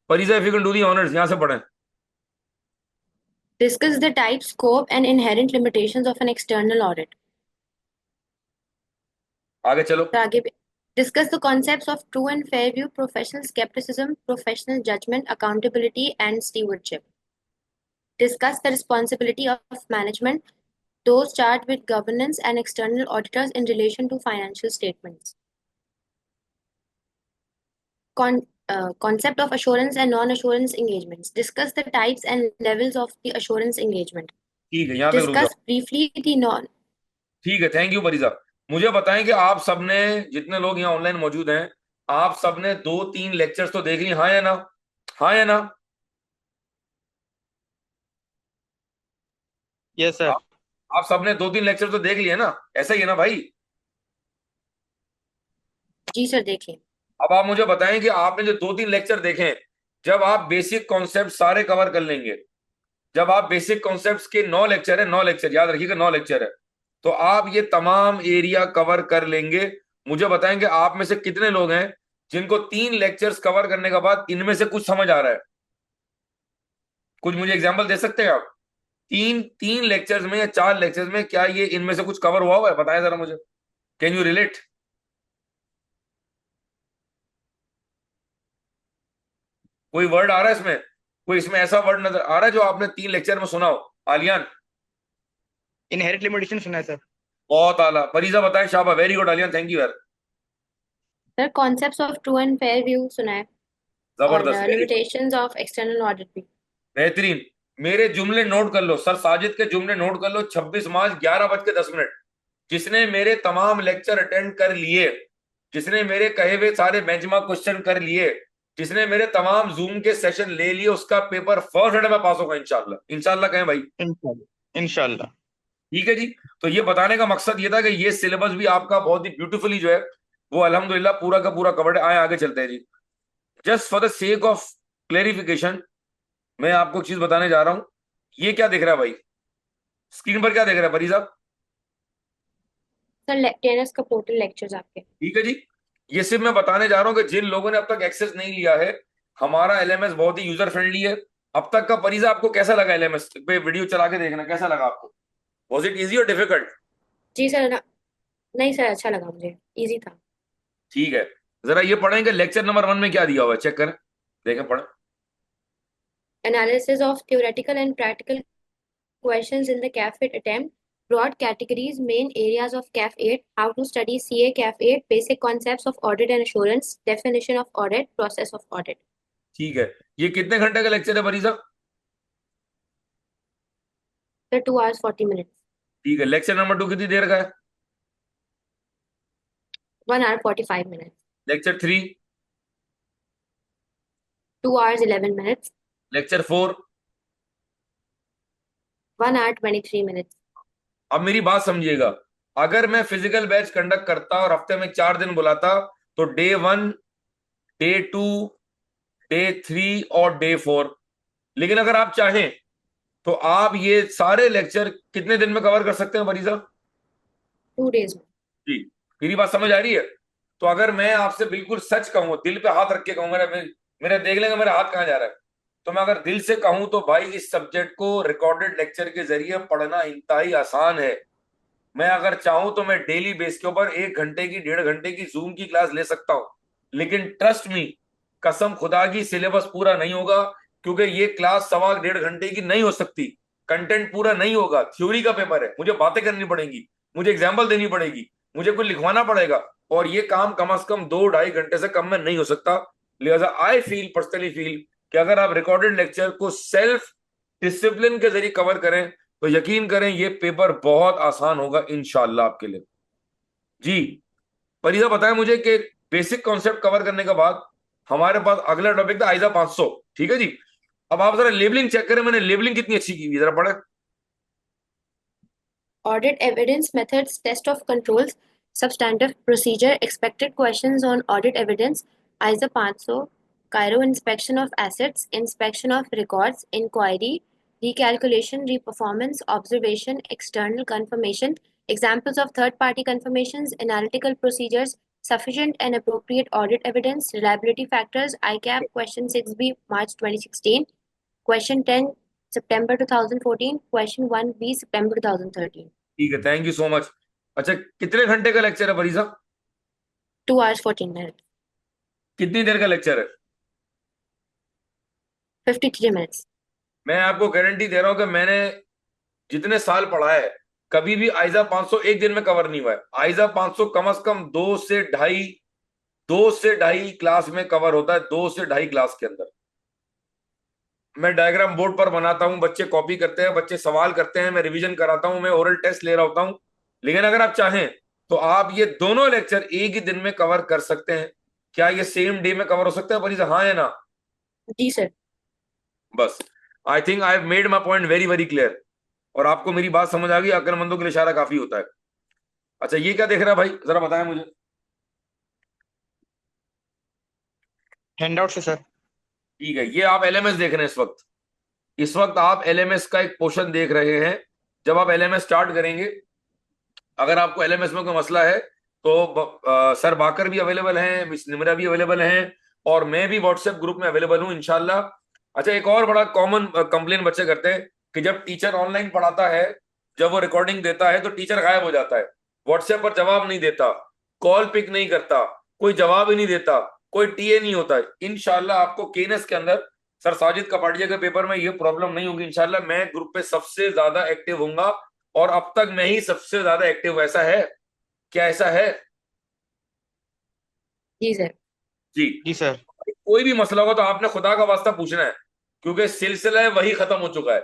Fariza, if you can do the honours, यहां से पढ़ें। Discuss the type, scope, and inherent limitations of an external audit. आगे चलो। तो आगे भी discuss the concepts of true and fair view, professional skepticism, professional judgment, accountability, and stewardship. Discuss the responsibility of management, those charged with governance, and external auditors in relation to financial statements. Concept of assurance and non-assurance engagements. Discuss the types and levels of the assurance engagement. ठीक है, यहां तक रुक जाओ। Discuss briefly the non. ठीक है, thank you फरीजा। मुझे बताएं कि आप सबने, जितने लोग यहाँ ऑनलाइन मौजूद हैं, आप सबने 2-3 लेक्चर्स तो देख लिए, हाँ या ना? हाँ या ना? Yes sir. आप आप सबने 2-3 लेक्चर तो देख लिए ना, ऐसा ही है ना भाई? जी सर, देखें। अब आप मुझे बताएं कि आपने जो 2-3 लेक्चर देखे हैं, जब आप बेसिक कॉन्सेप्ट सारे कवर कर लेंगे, जब आप बेसिक कॉन्सेप्ट्स के 9 लेक्चर है, 9 लेक्चर याद रखिएगा, 9 लेक्चर है, तो आप ये तमाम एरिया कवर कर लेंगे। मुझे बताएं कि आप में से कितने लोग हैं जिनको 3 लेक्चर्स कवर करने के बाद इनमें से कुछ समझ आ रहा है? कुछ मुझे एग्जांपल दे सकते हैं आप? तीन तीन लेक्चर्स में या 4 लेक्चर्स में क्या ये इनमें से कुछ कवर हुआ हुआ है? बताएं जरा मुझे, कैन यू रिलेट? कोई वर्ड आ रहा है इसमें? कोई इसमें ऐसा वर्ड नजर आ रहा है जो आपने 3 लेक्चर में सुना हो? आलियान? इनहेरिट लिमिटेशन सुना है सर। बहुत आला। फरीजा बताएं। शाबा, very good Aliyan, thank you यार, sir concepts of true and fair view सुना है, और जबरदस्त, very good, limitations of external audit भी। बेहतरीन। मेरे जुमले नोट कर लो, सर साजिद के जुमले नोट कर लो। 26 मार्च 11:10, जिसने मेरे तमाम लेक्चर अटेंड कर लिए, जिसने मेरे कहे हुए सारे बेंचमार्क क्वेश्चन कर लिए, जिसने मेरे तमाम जूम के सेशन ले लिए, उसका पेपर फर्स्ट अटेम्प्ट में पास होगा इंशाल्लाह। इंशाल्लाह कहें भाई। इंशाल्लाह इंशाल्लाह। ठीक है जी। तो ये बताने का मकसद ये था कि ये सिलेबस भी आपका बहुत ही ब्यूटीफुली जो है वो अल्हम्दुलिल्लाह पूरा का पूरा कवर्ड है। आए आगे चलते हैं जी। Just for the sake of clarification, मैं आपको एक चीज बताने जा रहा हूं। ये क्या दिख रहा है भाई स्क्रीन पर, क्या दिख रहा है परी साहब? सर टेनस का टोटल लेक्चर्स आपके। ठीक है जी। ये सिर्फ मैं बताने जा रहा हूं कि जिन लोगों ने अब तक एक्सेस नहीं लिया है, हमारा एलएमएस बहुत ही यूजर फ्रेंडली है। अब तक का परीजा आपको कैसा लगा? एलएमएस पे वीडियो चला के देखना कैसा लगा आपको? वॉज इट इजी और डिफिकल्ट? जी सर नहीं सर, अच्छा लगा मुझे, इजी था। ठीक है, जरा ये पढ़ेंगे लेक्चर नंबर 1 में क्या दिया हुआ है, चेक करें, देखें, पढ़ें। Analysis of theoretical and practical questions in the Kaif 8 attempt, broad categories, main areas of CAF 8, how to study CA CAF 8, basic concepts of audit and assurance, definition of audit, process of audit. ठीक है, ये कितने घंटे का lecture है परी साहब? Sir 2 hours 40 minutes. ठीक है, लेक्चर नंबर 2 कितनी देर का है? 1 hour 45 minutes. Lecture 3? 2 hours 11 minutes. Lecture 4? 1 hour 23 minutes. अब मेरी बात समझिएगा, अगर मैं फिजिकल बैच कंडक्ट करता और हफ्ते में 4 दिन बुलाता, तो डे 1 डे 2, डे 3 और डे 4। लेकिन अगर आप चाहें तो आप ये सारे लेक्चर कितने दिन में कवर कर सकते हैं मरीजा? 2 days में। जी, मेरी बात समझ आ रही है? तो अगर मैं आपसे बिल्कुल सच कहूं, दिल पे हाथ रख के कहूं, मेरा देख लेंगे मेरा हाथ कहाँ जा रहा है, तो मैं अगर दिल से कहूं तो भाई इस सब्जेक्ट को रिकॉर्डेड लेक्चर के जरिए पढ़ना इंतहाई आसान है। मैं अगर चाहूं तो मैं डेली बेस के ऊपर 1 घंटे की 1.5 घंटे की जूम की क्लास ले सकता हूं। लेकिन ट्रस्ट मी, कसम खुदा की, सिलेबस पूरा नहीं होगा, क्योंकि ये क्लास 1.25 घंटे की नहीं हो सकती। कंटेंट पूरा नहीं होगा, थ्योरी का पेपर है, मुझे बातें करनी पड़ेंगी, मुझे एग्जाम्पल देनी पड़ेगी, मुझे कुछ लिखवाना पड़ेगा, और ये काम कम से कम 2-2.5 घंटे से कम में नहीं हो सकता। लिहाजा आई फील, पर्सनली फील, कि अगर आप रिकॉर्डेड लेक्चर को सेल्फ डिसिप्लिन के जरिए कवर करें तो यकीन करें ये पेपर बहुत आसान होगा इंशाल्लाह आपके लिए। जी, फरीदा बताएं मुझे कि बेसिक कॉन्सेप्ट कवर करने के बाद हमारे पास अगला टॉपिक था आइजा 500। ठीक है जी, अब आप जरा लेबलिंग चेक करें, मैंने लेबलिंग कितनी अच्छी की हुई, जरा पढ़े। Audit evidence methods, test of controls, substantive procedure, expected questions on audit evidence, ISA 500, Cairo inspection of assets, inspection of records, inquiry, recalculation, reperformance, observation, external confirmation, examples of third-party confirmations, analytical procedures, sufficient and appropriate audit evidence, reliability factors, ICAP, question 6B, March 2016, question 10, September 2014, question 1B, September 2013. ठीक है, thank you so much. अच्छा, कितने घंटे का lecture है Farida? 2 hours 14 minutes. कितनी देर का lecture है? 53 minutes. मैं आपको गारंटी दे रहा हूं कि मैंने जितने साल पढ़ा है, कभी भी आइजा 500 एक दिन में कवर नहीं हुआ है। आइजा 500 कम से कम 2 से ढाई क्लास में कवर होता है, 2 से ढाई क्लास के अंदर। मैं डायग्राम बोर्ड पर बनाता हूं, बच्चे कॉपी करते हैं, बच्चे सवाल करते हैं, मैं रिवीजन कराता हूं, मैं ओरल टेस्ट ले रहा होता हूं। लेकिन अगर आप चाहें तो आप ये दोनों लेक्चर एक ही दिन में कवर कर सकते हैं। क्या ये सेम डे में कवर हो सकता है परिजा, हाँ या ना? जी सर। बस, I think I have made my point very very clear, और आपको मेरी बात समझ आ गई। अक्लमंदों के लिए इशारा काफी होता है। अच्छा, ये क्या देख रहा है भाई, जरा बताएं मुझे। हैंडआउट से सर। ठीक है, ये आप एलएमएस देख रहे हैं इस वक्त। इस वक्त आप एलएमएस का एक पोर्शन देख रहे हैं। जब आप एलएमएस स्टार्ट करेंगे, अगर आपको एलएमएस में कोई मसला है तो सर बाकर भी अवेलेबल हैं, मिस निमरा भी अवेलेबल हैं, और मैं भी व्हाट्सएप ग्रुप में अवेलेबल हूं इंशाल्लाह। अच्छा, एक और बड़ा कॉमन कंप्लेन बच्चे करते हैं कि जब टीचर ऑनलाइन पढ़ाता है, जब वो रिकॉर्डिंग देता है तो टीचर गायब हो जाता है, व्हाट्सएप पर जवाब नहीं देता, कॉल पिक नहीं करता, कोई जवाब ही नहीं देता, कोई टीए नहीं होता। इंशाल्लाह आपको केएनएस के अंदर सर साजिद कपाड़िया के पेपर में ये प्रॉब्लम नहीं होगी इंशाल्लाह। मैं ग्रुप पे सबसे ज्यादा एक्टिव होऊंगा, और अब तक मैं ही सबसे ज्यादा एक्टिव, ऐसा है? क्या ऐसा है? जी सर। जी। जी सर। कोई भी मसला होगा तो आपने खुदा का वास्ता पूछना है, क्योंकि सिलसिला है वही खत्म हो चुका है।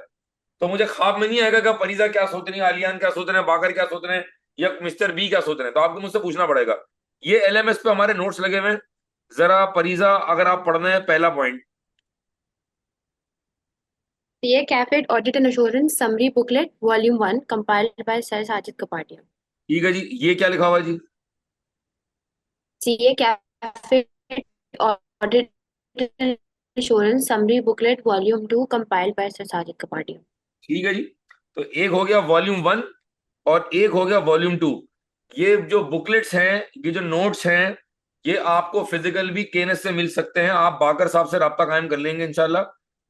तो मुझे ख्वाब में नहीं आएगा कि फरीजा क्या सोच रही है, आलियान क्या सोच रहे हैं, बाकर क्या सोच रहे हैं, या मिस्टर बी क्या सोच रहे हैं, तो आपको मुझसे पूछना पड़ेगा। ये एलएमएस पे हमारे नोट्स लगे हुए हैं, जरा फरीजा अगर आप पढ़ना है पहला point. CA CAFED Audit and Assurance Summary Booklet Volume 1 compiled by Sir Sajid Kapadia. ठीक है जी, ये क्या लिखा हुआ है जी? CA CAFED Audit and Assurance Summary Booklet Volume 2 compiled by Sir Sajid Kapadia. ठीक है जी, तो एक हो गया वॉल्यूम 1 और एक हो गया वॉल्यूम 2। ये जो बुकलेट्स हैं, ये जो नोट्स हैं, ये आपको फिजिकल भी केएनएस से मिल सकते हैं। आप बाकर साहब से राब्ता कायम कर लेंगे इंशाल्लाह।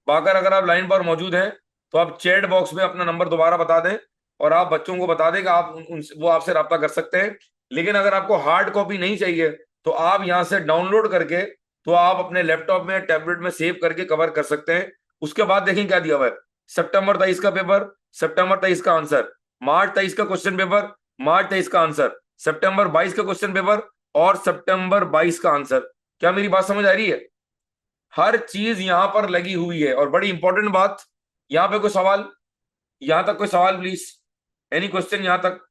बाकर, अगर आप लाइन पर मौजूद हैं तो आप चैट बॉक्स में अपना नंबर दोबारा बता दें, और आप बच्चों को बता दें कि आप वो आपसे राब्ता कर सकते हैं। लेकिन अगर आपको हार्ड कॉपी नहीं चाहिए तो आप यहाँ से डाउनलोड करके तो आप अपने लैपटॉप में, टैबलेट में सेव करके कवर कर सकते हैं। उसके बाद देखें क्या दिया हुआ है। सितंबर 23 का पेपर, सितंबर 23 का आंसर, मार्च 23 का क्वेश्चन पेपर, मार्च 23 का आंसर, सितंबर 22 का क्वेश्चन पेपर, और सितंबर 22 का आंसर। क्या मेरी बात समझ आ रही है? हर चीज यहां पर लगी हुई है। और बड़ी इंपॉर्टेंट बात, यहां पे कोई सवाल, यहां तक कोई सवाल प्लीज, एनी क्वेश्चन यहां तक?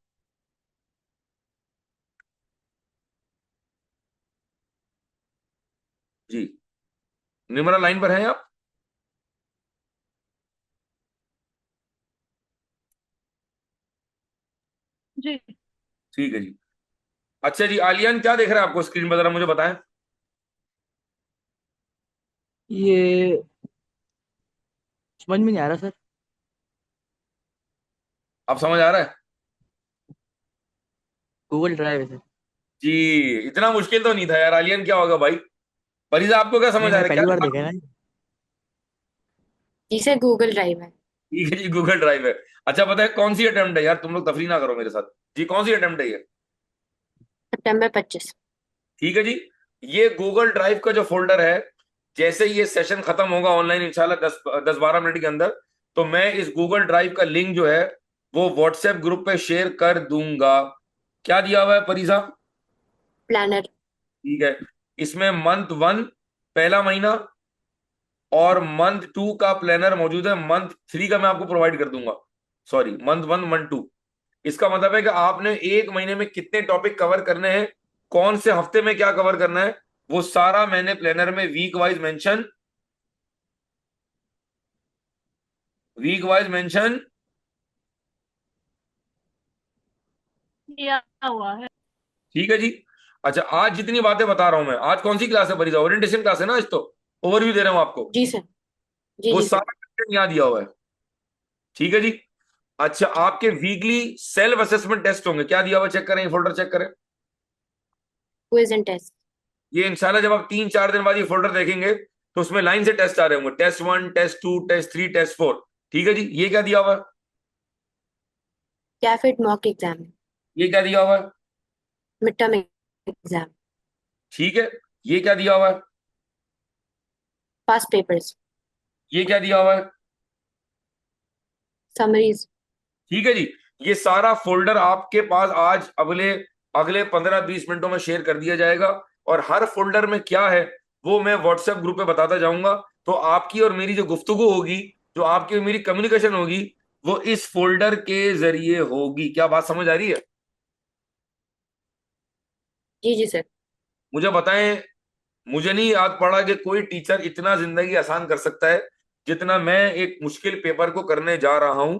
जी, निर्मला लाइन पर हैं आप? जी। ठीक है जी। अच्छा जी, आलियान क्या देख रहे हैं आपको स्क्रीन पर, जरा मुझे बताएं। ये समझ में नहीं आ रहा सर। अब समझ आ रहा है? गूगल ड्राइव है सर। जी, इतना मुश्किल तो नहीं था यार। आलियन क्या होगा भाई? फरीदा आपको क्या समझ नहीं, आ रहा मैंने है? क्या पहली बार दिमाग देखा है में? ना। जी सर, गूगल ड्राइव है। ठीक है जी, गूगल ड्राइव है। अच्छा, पता है कौन सी अटेम्प्ट है यार? तुम लोग तफरी ना करो मेरे साथ। जी, कौन सी अटेम्प्ट है ये? सितंबर 25। ठीक है जी। ये गूगल ड्राइव का जो फोल्डर है, जैसे ही ये सेशन खत्म होगा ऑनलाइन इंशाल्लाह 10-12 मिनट के अंदर, तो मैं इस गूगल ड्राइव का लिंक जो है वो व्हाट्सएप ग्रुप पे शेयर कर दूंगा। क्या दिया हुआ है परीजा? प्लानर। ठीक है। इसमें मंथ 1 पहला महीना और मंथ 2 का प्लानर मौजूद है। मंथ 3 का मैं आपको प्रोवाइड कर दूंगा। Sorry, month 1 month 2। इसका मतलब है कि आपने एक महीने में कितने टॉपिक कवर करने हैं, कौन से हफ्ते में क्या कवर करना है, वो सारा मैंने प्लानर में वीक वाइज मेंशन किया हुआ है। ठीक है जी। अच्छा, आज जितनी बातें बता रहा हूं मैं, आज कौन सी क्लास है परिजा? ओरिएंटेशन क्लास है ना आज तो। ओवरव्यू दे रहा हूं आपको। जी सर। जी वो जी सर। सारा कंटेंट यहां दिया हुआ है। ठीक है जी। अच्छा, आपके वीकली सेल्फ असेसमेंट टेस्ट होंगे। क्या दिया हुआ? चेक करें, ये फोल्डर चेक करें। Quiz and test. ये इंशाल्लाह जब आप 3-4 दिन बाद ये फोल्डर देखेंगे तो उसमें लाइन से टेस्ट आ रहे होंगे। Test 1, test 2, test 3, test 4। ठीक है जी। ये क्या दिया हुआ है? CAF eight mock exam. ये क्या दिया हुआ है? Mid term exam. ठीक है। ये क्या दिया हुआ है? Past papers. ये क्या दिया हुआ है? समरीज। ठीक है जी। ये सारा फोल्डर आपके पास आज अगले अगले 15-20 मिनटों में शेयर कर दिया जाएगा। और हर फोल्डर में क्या है वो मैं व्हाट्सएप ग्रुप पे बताता जाऊंगा। तो आपकी और मेरी जो गुफ्तगू होगी, जो आपकी और मेरी कम्युनिकेशन होगी, वो इस फोल्डर के जरिए होगी। क्या बात समझ आ रही है? जी जी सर। मुझे बताएं, मुझे नहीं याद पड़ा कि कोई टीचर इतना जिंदगी आसान कर सकता है जितना मैं एक मुश्किल पेपर को करने जा रहा हूं।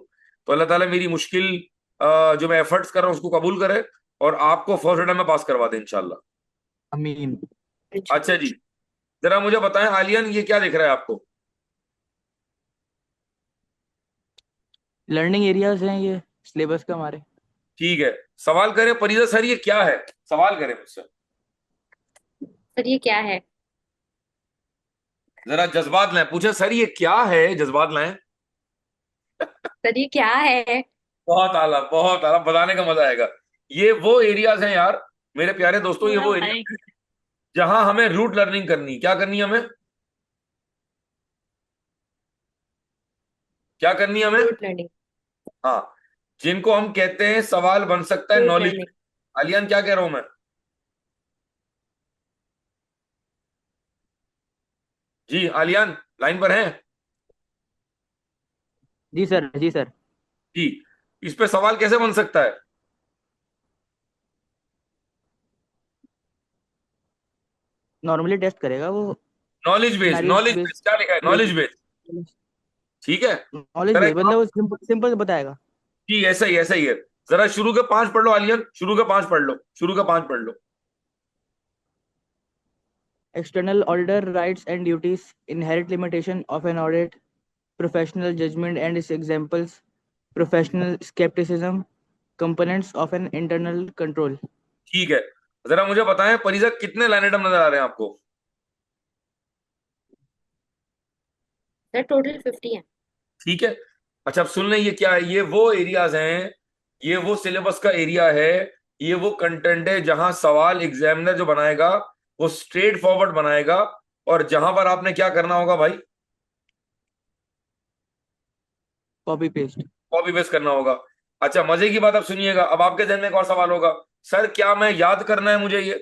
तो अल्लाह ताला मेरी मुश्किल जो मैं एफर्ट्स कर रहा हूं उसको कबूल करे और आपको फर्स्ट अटेम्प्ट में पास करवा दे इंशाल्लाह। अमीन। अच्छा जी। जरा मुझे बताएं आलियन, ये क्या दिख रहा है आपको? लर्निंग एरियाज हैं ये सिलेबस का हमारे। ठीक है। सवाल करें फरीदा सर, ये क्या है? सवाल करें मुझसे। सर ये क्या है? जरा जज्बात लाएं। पूछे सर ये क्या है, जज्बात लाएं। सर ये क्या है? बहुत आला, बहुत आला। बताने का मजा आएगा। ये वो एरियाज हैं यार मेरे प्यारे दोस्तों, ये पूरा वो भाई। एरिया जहां हमें रूट लर्निंग करनी। क्या करनी है हमें? क्या करनी है हमें? Rote learning. हाँ, जिनको हम कहते हैं सवाल बन सकता है रूट नॉलेज। लर्निंग। आलियान क्या कह रहा हूं मैं? जी आलियान, लाइन पर हैं? जी सर, जी सर। जी। इस पे सवाल कैसे बन सकता है? नॉर्मली टेस्ट करेगा वो। Knowledge base, scenario knowledge based. Base क्या लिखा है? Knowledge base. ठीक है। नॉलेज जरा बेस्ड एक मतलब वो सिंपल सिंपल बताएगा। जी, ऐसा ही ऐसा ही है। जरा शुरू के 5 पढ़ लो आलियन, शुरू के 5 पढ़ लो, शुरू के 5 पढ़ लो। External auditor rights and duties, inherent limitation of an audit, professional judgment and its examples, professional skepticism, components of an internal control. ठीक है। जरा मुझे बताएं परिजा, कितने लाइन आइटम नजर आ रहे हैं आपको? सर टोटल 50 है। ठीक है। अच्छा, अब सुन लें ये क्या है। ये वो एरियाज हैं, ये वो सिलेबस का एरिया है, ये वो कंटेंट है जहां सवाल एग्जामिनर जो बनाएगा वो स्ट्रेट फॉरवर्ड बनाएगा। और जहां पर आपने क्या करना होगा भाई? Copy paste. कॉपी पेस्ट करना होगा। अच्छा, मजे की बात अब सुनिएगा। अब आपके जहन में एक और सवाल होगा, सर क्या मैं याद करना है मुझे ये?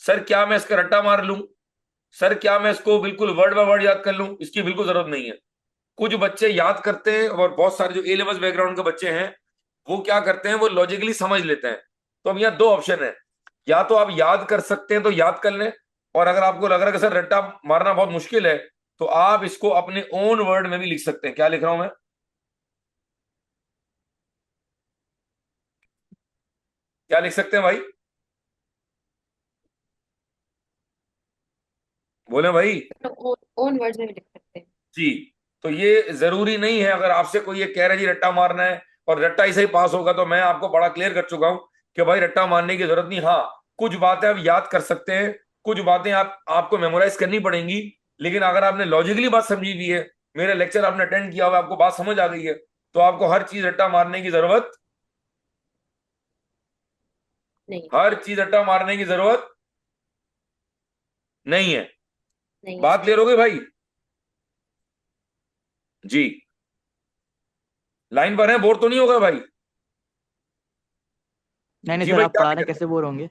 सर क्या मैं इसका रट्टा मार लूं? सर क्या मैं इसको बिल्कुल वर्ड बाय वर्ड याद कर लूं? इसकी बिल्कुल जरूरत नहीं है। कुछ बच्चे याद करते हैं और बहुत सारे जो ए लेवल बैकग्राउंड के बच्चे हैं वो क्या करते हैं, वो लॉजिकली समझ लेते हैं। तो अब यहाँ दो ऑप्शन है, या तो आप याद कर सकते हैं तो याद कर लें, और अगर आपको लग रहा है कि सर रट्टा मारना बहुत मुश्किल है तो आप इसको अपने ओन वर्ड में भी लिख सकते हैं। क्या लिख रहा हूं मैं? क्या लिख सकते हैं भाई? बोले भाई। ओन वर्ड्स में भी लिख सकते हैं। जी। तो ये जरूरी नहीं है, अगर आपसे कोई ये कह रहा है जी रट्टा मारना है और रट्टा ऐसे ही पास होगा, तो मैं आपको बड़ा क्लियर कर चुका हूं कि भाई रट्टा मारने की जरूरत नहीं। हाँ, कुछ बातें आप याद कर सकते हैं, कुछ बातें आपको मेमोराइज करनी पड़ेंगी, लेकिन अगर आपने लॉजिकली बात समझी हुई है, मेरा लेक्चर आपने अटेंड किया हुआ, आपको बात समझ आ गई है, तो आपको हर चीज रट्टा मारने की जरूरत, नहीं। हर चीज रट्टा मारने की जरूरत नहीं है। नहीं है बात सर। क्लियर हो गई भाई? जी। लाइन पर है, बोर तो नहीं होगा भाई? नहीं नहीं जी सर, भाई, आप क्या पढ़ा रहे कहते हैं? कैसे बोर होंगे।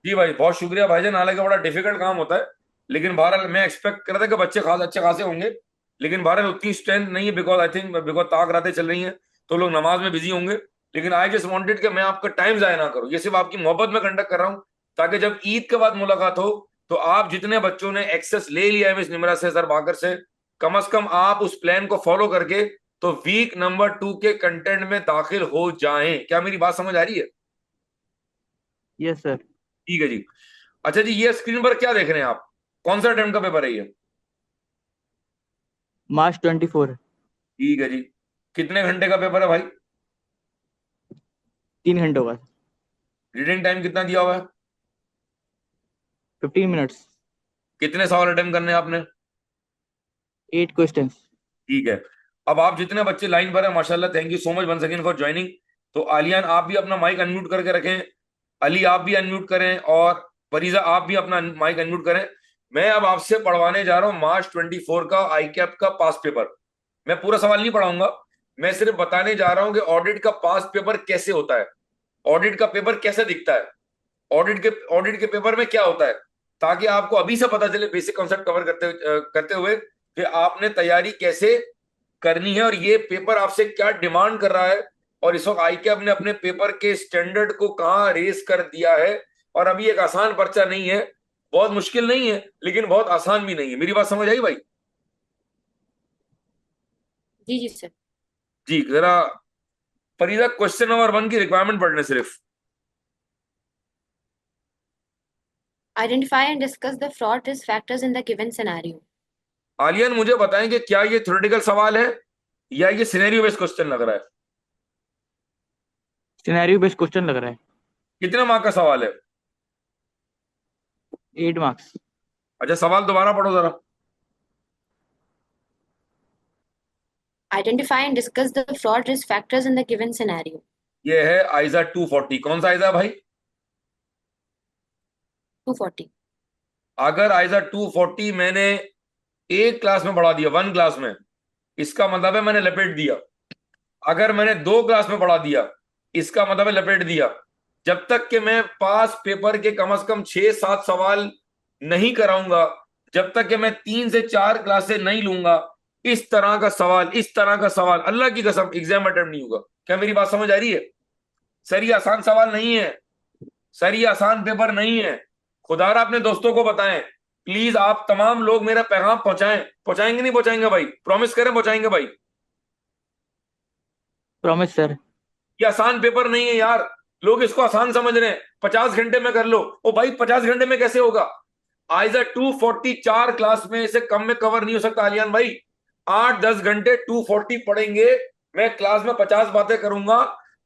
जी भाई, बहुत शुक्रिया भाईजान। हालांकि बड़ा डिफिकल्ट काम होता है, लेकिन बहरहाल मैं एक्सपेक्ट कर रहा था कि बच्चे खास अच्छे खासे होंगे, लेकिन बहरहाल उतनी स्ट्रेंथ नहीं है, बिकॉज आई थिंक बिकॉज ताक रातें चल रही हैं, तो लोग नमाज में बिजी होंगे। लेकिन आई जस्ट वांटेड कि मैं आपका टाइम जाया ना करूं, ये सिर्फ आपकी मोहब्बत में कंडक्ट कर रहा हूं, ताकि जब ईद के बाद मुलाकात हो, तो आप जितने बच्चों ने एक्सेस ले लिया है मिस निमरा से, सर बाकर से, कम से कम आप उस प्लान को फॉलो करके तो वीक नंबर 2 के कंटेंट में दाखिल हो जाएं। क्या मेरी बात समझ आ रही है? Yes sir. ठीक है जी। अच्छा जी, ये स्क्रीन पर क्या देख रहे हैं आप? कौन सा अटेम्प्ट का पेपर है ये? मार्च 24। ठीक है जी। कितने घंटे का पेपर है भाई? 3 घंटों का। रीडिंग टाइम कितना दिया हुआ है? 15 मिनट्स। कितने सवाल अटेम्प्ट करने हैं आपने? 8 क्वेश्चंस। ठीक है। अब आप जितने बच्चे लाइन पर हैं, माशाल्लाह, thank you so much once again for joining. तो आलियान, आप भी अपना माइक अनम्यूट करके रखें, अली आप भी अनम्यूट करें, और फरीजा आप भी अपना माइक अनम्यूट करें। मैं अब आपसे पढ़वाने जा रहा हूं मार्च 24 का आई कैप का पास पेपर। मैं पूरा सवाल नहीं पढ़ाऊंगा, मैं सिर्फ बताने जा रहा हूं कि ऑडिट का पास पेपर कैसे होता है, ऑडिट का पेपर कैसे दिखता है, ऑडिट के पेपर में क्या होता है, ताकि आपको अभी से पता चले बेसिक कॉन्सेप्ट कवर करते हुए कि आपने तैयारी कैसे करनी है, और ये पेपर आपसे क्या डिमांड कर रहा है, और इस वक्त आईकैब ने अपने पेपर के स्टैंडर्ड को कहाँ रेस कर दिया है। और अभी एक आसान पर्चा नहीं है, बहुत मुश्किल नहीं है, लेकिन बहुत आसान भी नहीं है। मेरी बात समझ आई भाई? जी जी सर। जी जरा फरीदा, क्वेश्चन नंबर 1 की रिक्वायरमेंट पढ़ने सिर्फ। Identify and discuss the fraud risk factors in the given scenario. Alien, मुझे बताएं कि क्या ये थ्योरेटिकल सवाल है या ये सिनेरियो बेस्ड क्वेश्चन लग रहा है? सिनेरियो बेस्ड क्वेश्चन लग रहा है। कितने मार्क का सवाल है? 8 मार्क्स। अच्छा, सवाल दोबारा पढ़ो जरा। Identify and discuss the fraud risk factors in the given scenario. ये है आइजा 240। कौन सा आइजा भाई? 240. अगर आइजा 240 मैंने एक क्लास में पढ़ा दिया, 1 क्लास में, इसका मतलब है मैंने लपेट दिया। अगर मैंने 2 क्लास में पढ़ा दिया, इसका मतलब है लपेट दिया। जब तक कि मैं पास पेपर के कम से कम 6-7 सवाल नहीं कराऊंगा, जब तक कि मैं 3 से 4 क्लासें नहीं लूंगा, इस तरह का सवाल अल्लाह की कसम एग्जाम अटेम्प्ट नहीं होगा। क्या मेरी बात समझ आ रही है? सर ये आसान सवाल नहीं है, सर ये आसान पेपर नहीं है। खुदारा अपने दोस्तों को बताएं, प्लीज आप तमाम लोग मेरा पैगाम पहुंचाएं। पहुंचाएंगे नहीं पहुंचाएंगे भाई? प्रॉमिस करें पहुंचाएंगे भाई? Promise sir. ये आसान पेपर नहीं है यार, लोग इसको आसान समझ रहे हैं। 50 घंटे में कर लो, ओ भाई 50 घंटे में कैसे होगा? आइजा 244 क्लास में इसे कम में कवर नहीं हो सकता आलियान भाई। 8-10 घंटे 240 पढ़ेंगे, मैं क्लास में 50 बातें करूंगा,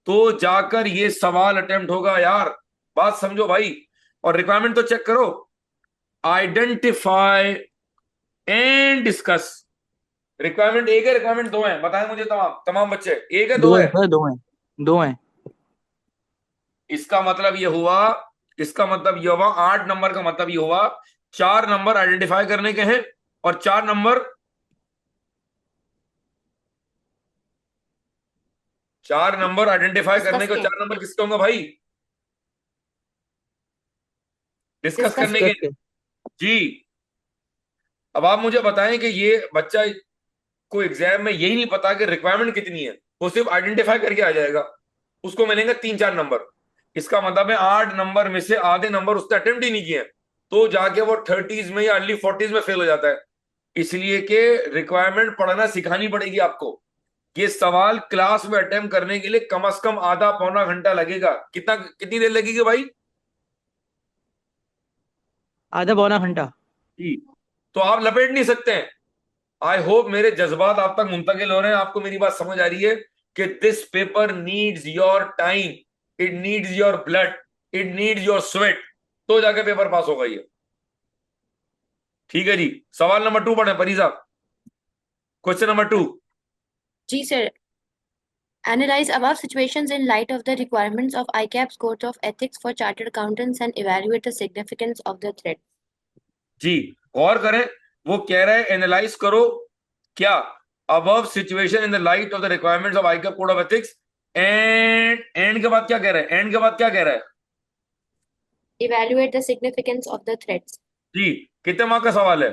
तो जाकर ये सवाल अटेम्प्ट होगा यार। बात समझो भाई। और रिक्वायरमेंट तो चेक करो, आइडेंटिफाई एंड डिस्कस। रिक्वायरमेंट एक है, रिक्वायरमेंट दो है? बताएं मुझे तमाम तमाम बच्चे, एक है दो दो है है? सर, दो हैं। दो हैं। इसका मतलब ये हुआ, इसका मतलब ये हुआ 8 नंबर का मतलब ये हुआ 4 नंबर आइडेंटिफाई करने के हैं, और 4 नंबर, 4 नंबर आइडेंटिफाई करने Discuss के, के 4 नंबर किसके होंगे भाई? डिस्कस Discuss करने के के। डिस्कस के। जी। अब आप मुझे बताएं कि ये बच्चा को एग्जाम में यही नहीं पता कि रिक्वायरमेंट कितनी है, वो सिर्फ आइडेंटिफाई करके आ जाएगा, उसको मिलेंगे 3-4 नंबर। इसका मतलब है 8 नंबर में से आधे नंबर उसने अटेम्प्ट ही नहीं किए, तो जाके वो 30s में या अर्ली 40s में फेल हो जाता है। इसलिए कि रिक्वायरमेंट पढ़ना सिखानी पड़ेगी आपको। ये सवाल क्लास में अटेम्प्ट करने के लिए कम से कम आधा पौना घंटा लगेगा। कितनी देर लगेगी भाई? आधा पौना घंटा। जी। तो आप लपेट नहीं सकते हैं। आई होप मेरे जज्बात आप तक मुंतकिल हो रहे हैं, आपको मेरी बात समझ आ रही है कि this paper needs your time, it needs your blood, it needs your sweat, तो जाके पेपर पास होगा ये। ठीक है जी, सवाल नंबर 2 पढ़े परी साहब, question number 2। Ji sir. Analyze above situations in light of the requirements of ICAP's Code of Ethics for Chartered Accountants and evaluate the significance of the threat. जी गौर करें, वो कह रहा है एनालाइज करो क्या, above situation in the light of the requirements of ICAP code of ethics, and के बाद क्या कह रहा है, एंड के बाद क्या कह रहा है Evaluate the significance of the threats. जी। कितने मार्क का सवाल है,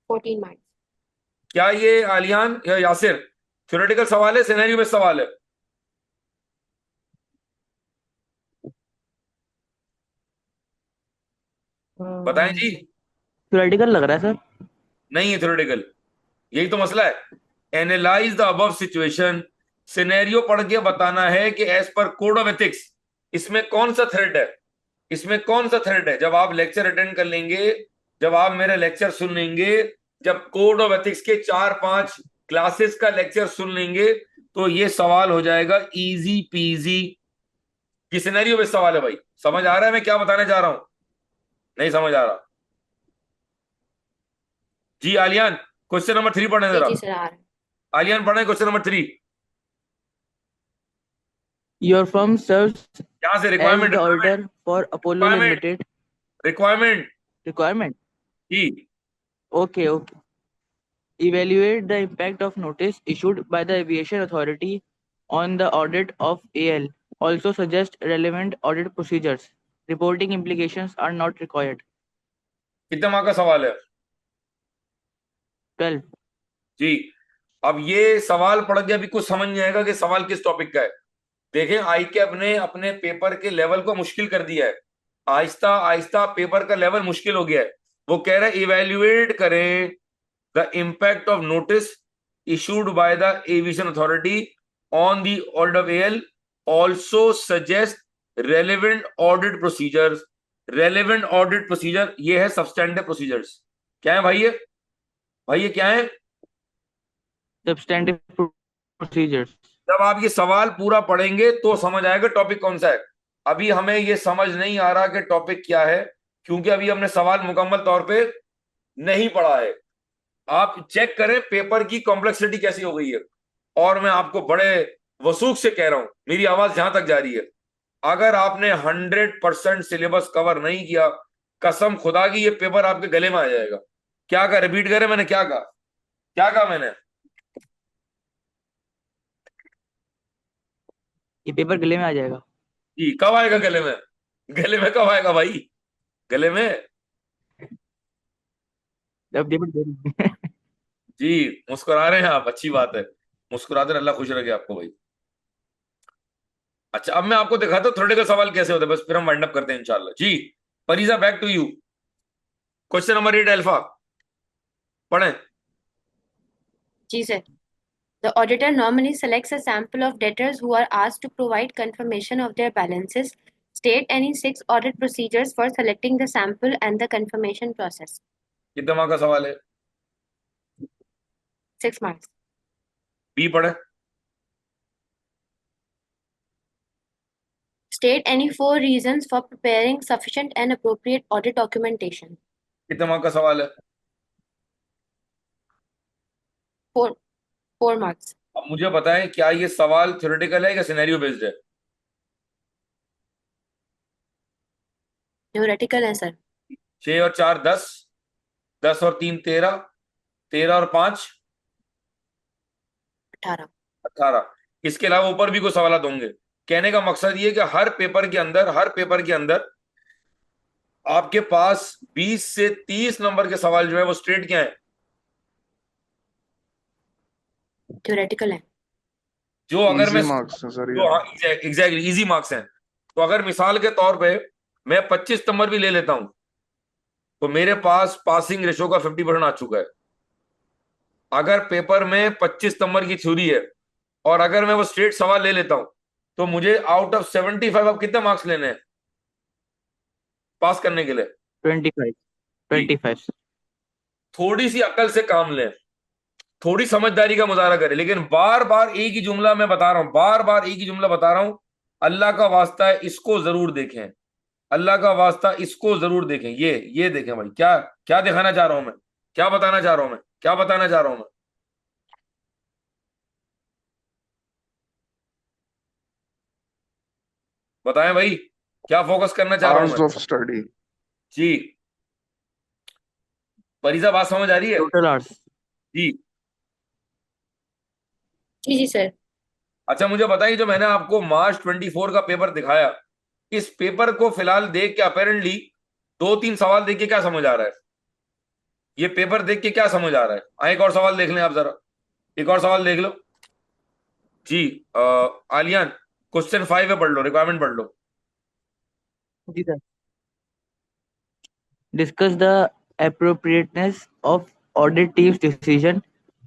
14 marks. क्या ये आलियान या यासिर थ्योरेटिकल सवाल है, सिनेरियो बेस्ड सवाल है? बताएं जी। थ्योरेटिकल लग रहा है सर। नहीं है थ्योरेटिकल, यही तो मसला है। Analyse the above situation, scenario पढ़ के बताना है कि as per code of ethics इसमें कौन सा थ्रेड है, इसमें कौन सा थ्रेड है। जब आप लेक्चर अटेंड कर लेंगे, जब आप मेरे लेक्चर सुन लेंगे, जब कोड ऑफ एथिक्स के 4-5 क्लासेस का लेक्चर सुन लेंगे, तो ये सवाल हो जाएगा इजी पीजी। ये सिनेरियो बेस्ड सवाल है भाई, समझ आ रहा है मैं क्या बताने जा रहा हूं? नहीं समझ आ रहा जी? आलियान क्वेश्चन नंबर 3 पढ़ने जरा, जी सर आ रहा है। आलियान पढ़े question number 3। Your firm serves यहां से as requirement, the auditor for Apollo Requirement. Limited. Requirement Requirement. जी। Okay, okay. Evaluate the impact of notice issued by the Aviation Authority on the audit of AL. Also suggest relevant audit procedures. Reporting implications are not required. कितने mark का सवाल है 12. जी? अब ये सवाल पढ़ के अभी कुछ समझ नहीं आएगा कि सवाल किस टॉपिक का है। देखें, आईकैप ने अपने पेपर के लेवल को मुश्किल कर दिया है, आहिस्ता आहिस्ता पेपर का लेवल मुश्किल हो गया है। वो कह रहे हैं इवेल्युएट करें the impact of notice issued by the aviation authority on the audit of AL, also suggest relevant audit procedures. Relevant audit procedure ये है सब्सटैंडर्ड प्रोसीजर्स। क्या है भाई ये, भाई ये क्या है? Substantive procedures. जब आप ये सवाल पूरा पढ़ेंगे तो समझ आएगा टॉपिक कौन सा है। अभी हमें ये समझ नहीं आ रहा कि टॉपिक क्या है, क्योंकि अभी हमने सवाल मुकम्मल तौर पे नहीं पढ़ा है। आप चेक करें पेपर की कॉम्प्लेक्सिटी कैसी हो गई है। और मैं आपको बड़े वसूख से कह रहा हूं, मेरी आवाज जहां तक जा रही है, अगर आपने 100% सिलेबस कवर नहीं किया, कसम खुदा की ये पेपर आपके गले में आ जाएगा। क्या कहा, रिपीट करें मैंने क्या कहा, क्या कहा मैंने? ये पेपर गले में आ जाएगा। जी कब आएगा गले में, गले में कब आएगा भाई, गले में? जब पेपर दे रही है। जी मुस्कुरा रहे हैं आप, अच्छी बात है, मुस्कुराते रहे, अल्लाह खुश रखे आपको भाई। अच्छा अब मैं आपको दिखाता हूँ थ्योरेटिकल सवाल कैसे होते हैं, बस फिर हम वाइंड अप करते हैं इंशाल्लाह। जी Pareeza back to you, question number 8 alpha पढ़ें। जी sir. The auditor normally selects a sample of debtors who are asked to provide confirmation of their balances. State any 6 audit procedures for selecting the sample and the confirmation process. कितने mark का सवाल है? 6 marks. B पढ़े। State any 4 reasons for preparing sufficient and appropriate audit documentation. कितने mark का सवाल है? 4 marks. अब मुझे बताएं क्या ये सवाल थ्योरेटिकल है या सिनेरियो बेस्ड है? Theoretical है सर। 6 और 4 10, 10 और 3 13, 13 और 5 18। 18। इसके अलावा ऊपर भी कुछ सवाल होंगे। कहने का मकसद ये कि हर पेपर के अंदर आपके पास 20 से 30 नंबर के सवाल जो है वो स्ट्रेट क्या है, Theoretical है। जो अगर मैं मार्क्स हैं सर, जो एग्जैक्टली इजी मार्क्स हैं। तो अगर मिसाल के तौर पे मैं 25 नंबर भी ले लेता हूं तो मेरे पास पासिंग रेशो का 50% आ चुका है। अगर पेपर में 25 नंबर की थ्योरी है और अगर मैं वो स्ट्रेट सवाल ले लेता हूं तो मुझे आउट ऑफ 75 अब कितने मार्क्स लेने हैं पास करने के लिए? 25. 25. थोड़ी सी अकल से काम लें, थोड़ी समझदारी का मुजाहरा करें, लेकिन बार बार एक ही जुमला मैं बता रहा हूं, बार बार एक ही जुमला बता रहा हूं, अल्लाह का वास्ता है इसको जरूर देखें, अल्लाह का वास्ता इसको जरूर देखें। ये देखें भाई, क्या क्या दिखाना चाह रहा हूं मैं, क्या बताना चाह रहा हूं मैं, क्या बताना चाह रहा हूं मैं। बताएं भाई, क्या फोकस करना चाह रहा हूं hours मैं। of study. जी, फरीजा बात समझ आ रही है? Total hours. जी। जी जी सर। अच्छा मुझे बताइए, जो मैंने आपको मार्च 24 का पेपर दिखाया, इस पेपर को फिलहाल देख के अपेरेंटली 2-3 सवाल देख के क्या समझ आ रहा है? ये पेपर देख के क्या समझ आ रहा है? एक और सवाल देख लें आप जरा, एक और सवाल देख लो। जी, आलियान, क्वेश्चन 5 है, पढ़ लो, रिक्वायरमेंट पढ़ लो। जी sir. Discuss the appropriateness of audit team's decision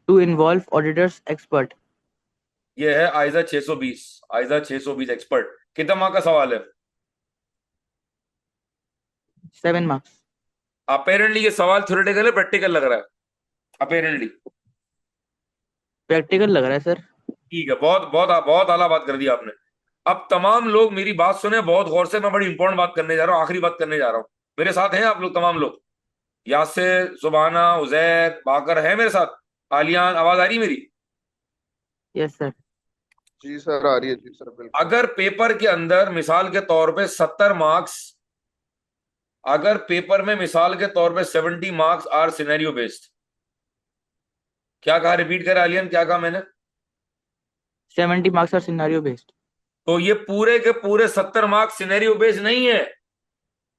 to involve auditors expert. ये है आइजा 620, आइजा 620 एक्सपर्ट। कितना मार्क का सवाल है? 7 marks. अपेरेंटली ये सवाल थ्योरेटिकल है, प्रैक्टिकल लग रहा है? अपेरेंटली प्रैक्टिकल लग रहा है सर. ठीक है, बहुत बहुत बहुत आला बात कर दी आपने। अब तमाम लोग मेरी बात सुने बहुत गौर से, मैं बड़ी इंपॉर्टेंट बात करने जा रहा हूँ, आखिरी बात करने जा रहा हूँ। मेरे साथ हैं आप लोग, तमाम लोग, यासिर, सुबाना, उजैर, बाकर है मेरे साथ? आलियान, आवाज आ रही है मेरी? Yes sir. जी सर, आ रही है जी सर, बिल्कुल। अगर पेपर के अंदर मिसाल के तौर पे 70 मार्क्स, अगर पेपर में मिसाल के तौर पे 70 मार्क्स आर सिनेरियो बेस्ड, क्या कहा, रिपीट करें आलियन, क्या कहा मैंने? 70 marks are scenario based. तो ये पूरे के पूरे 70 मार्क्स सिनेरियो बेस्ड नहीं है,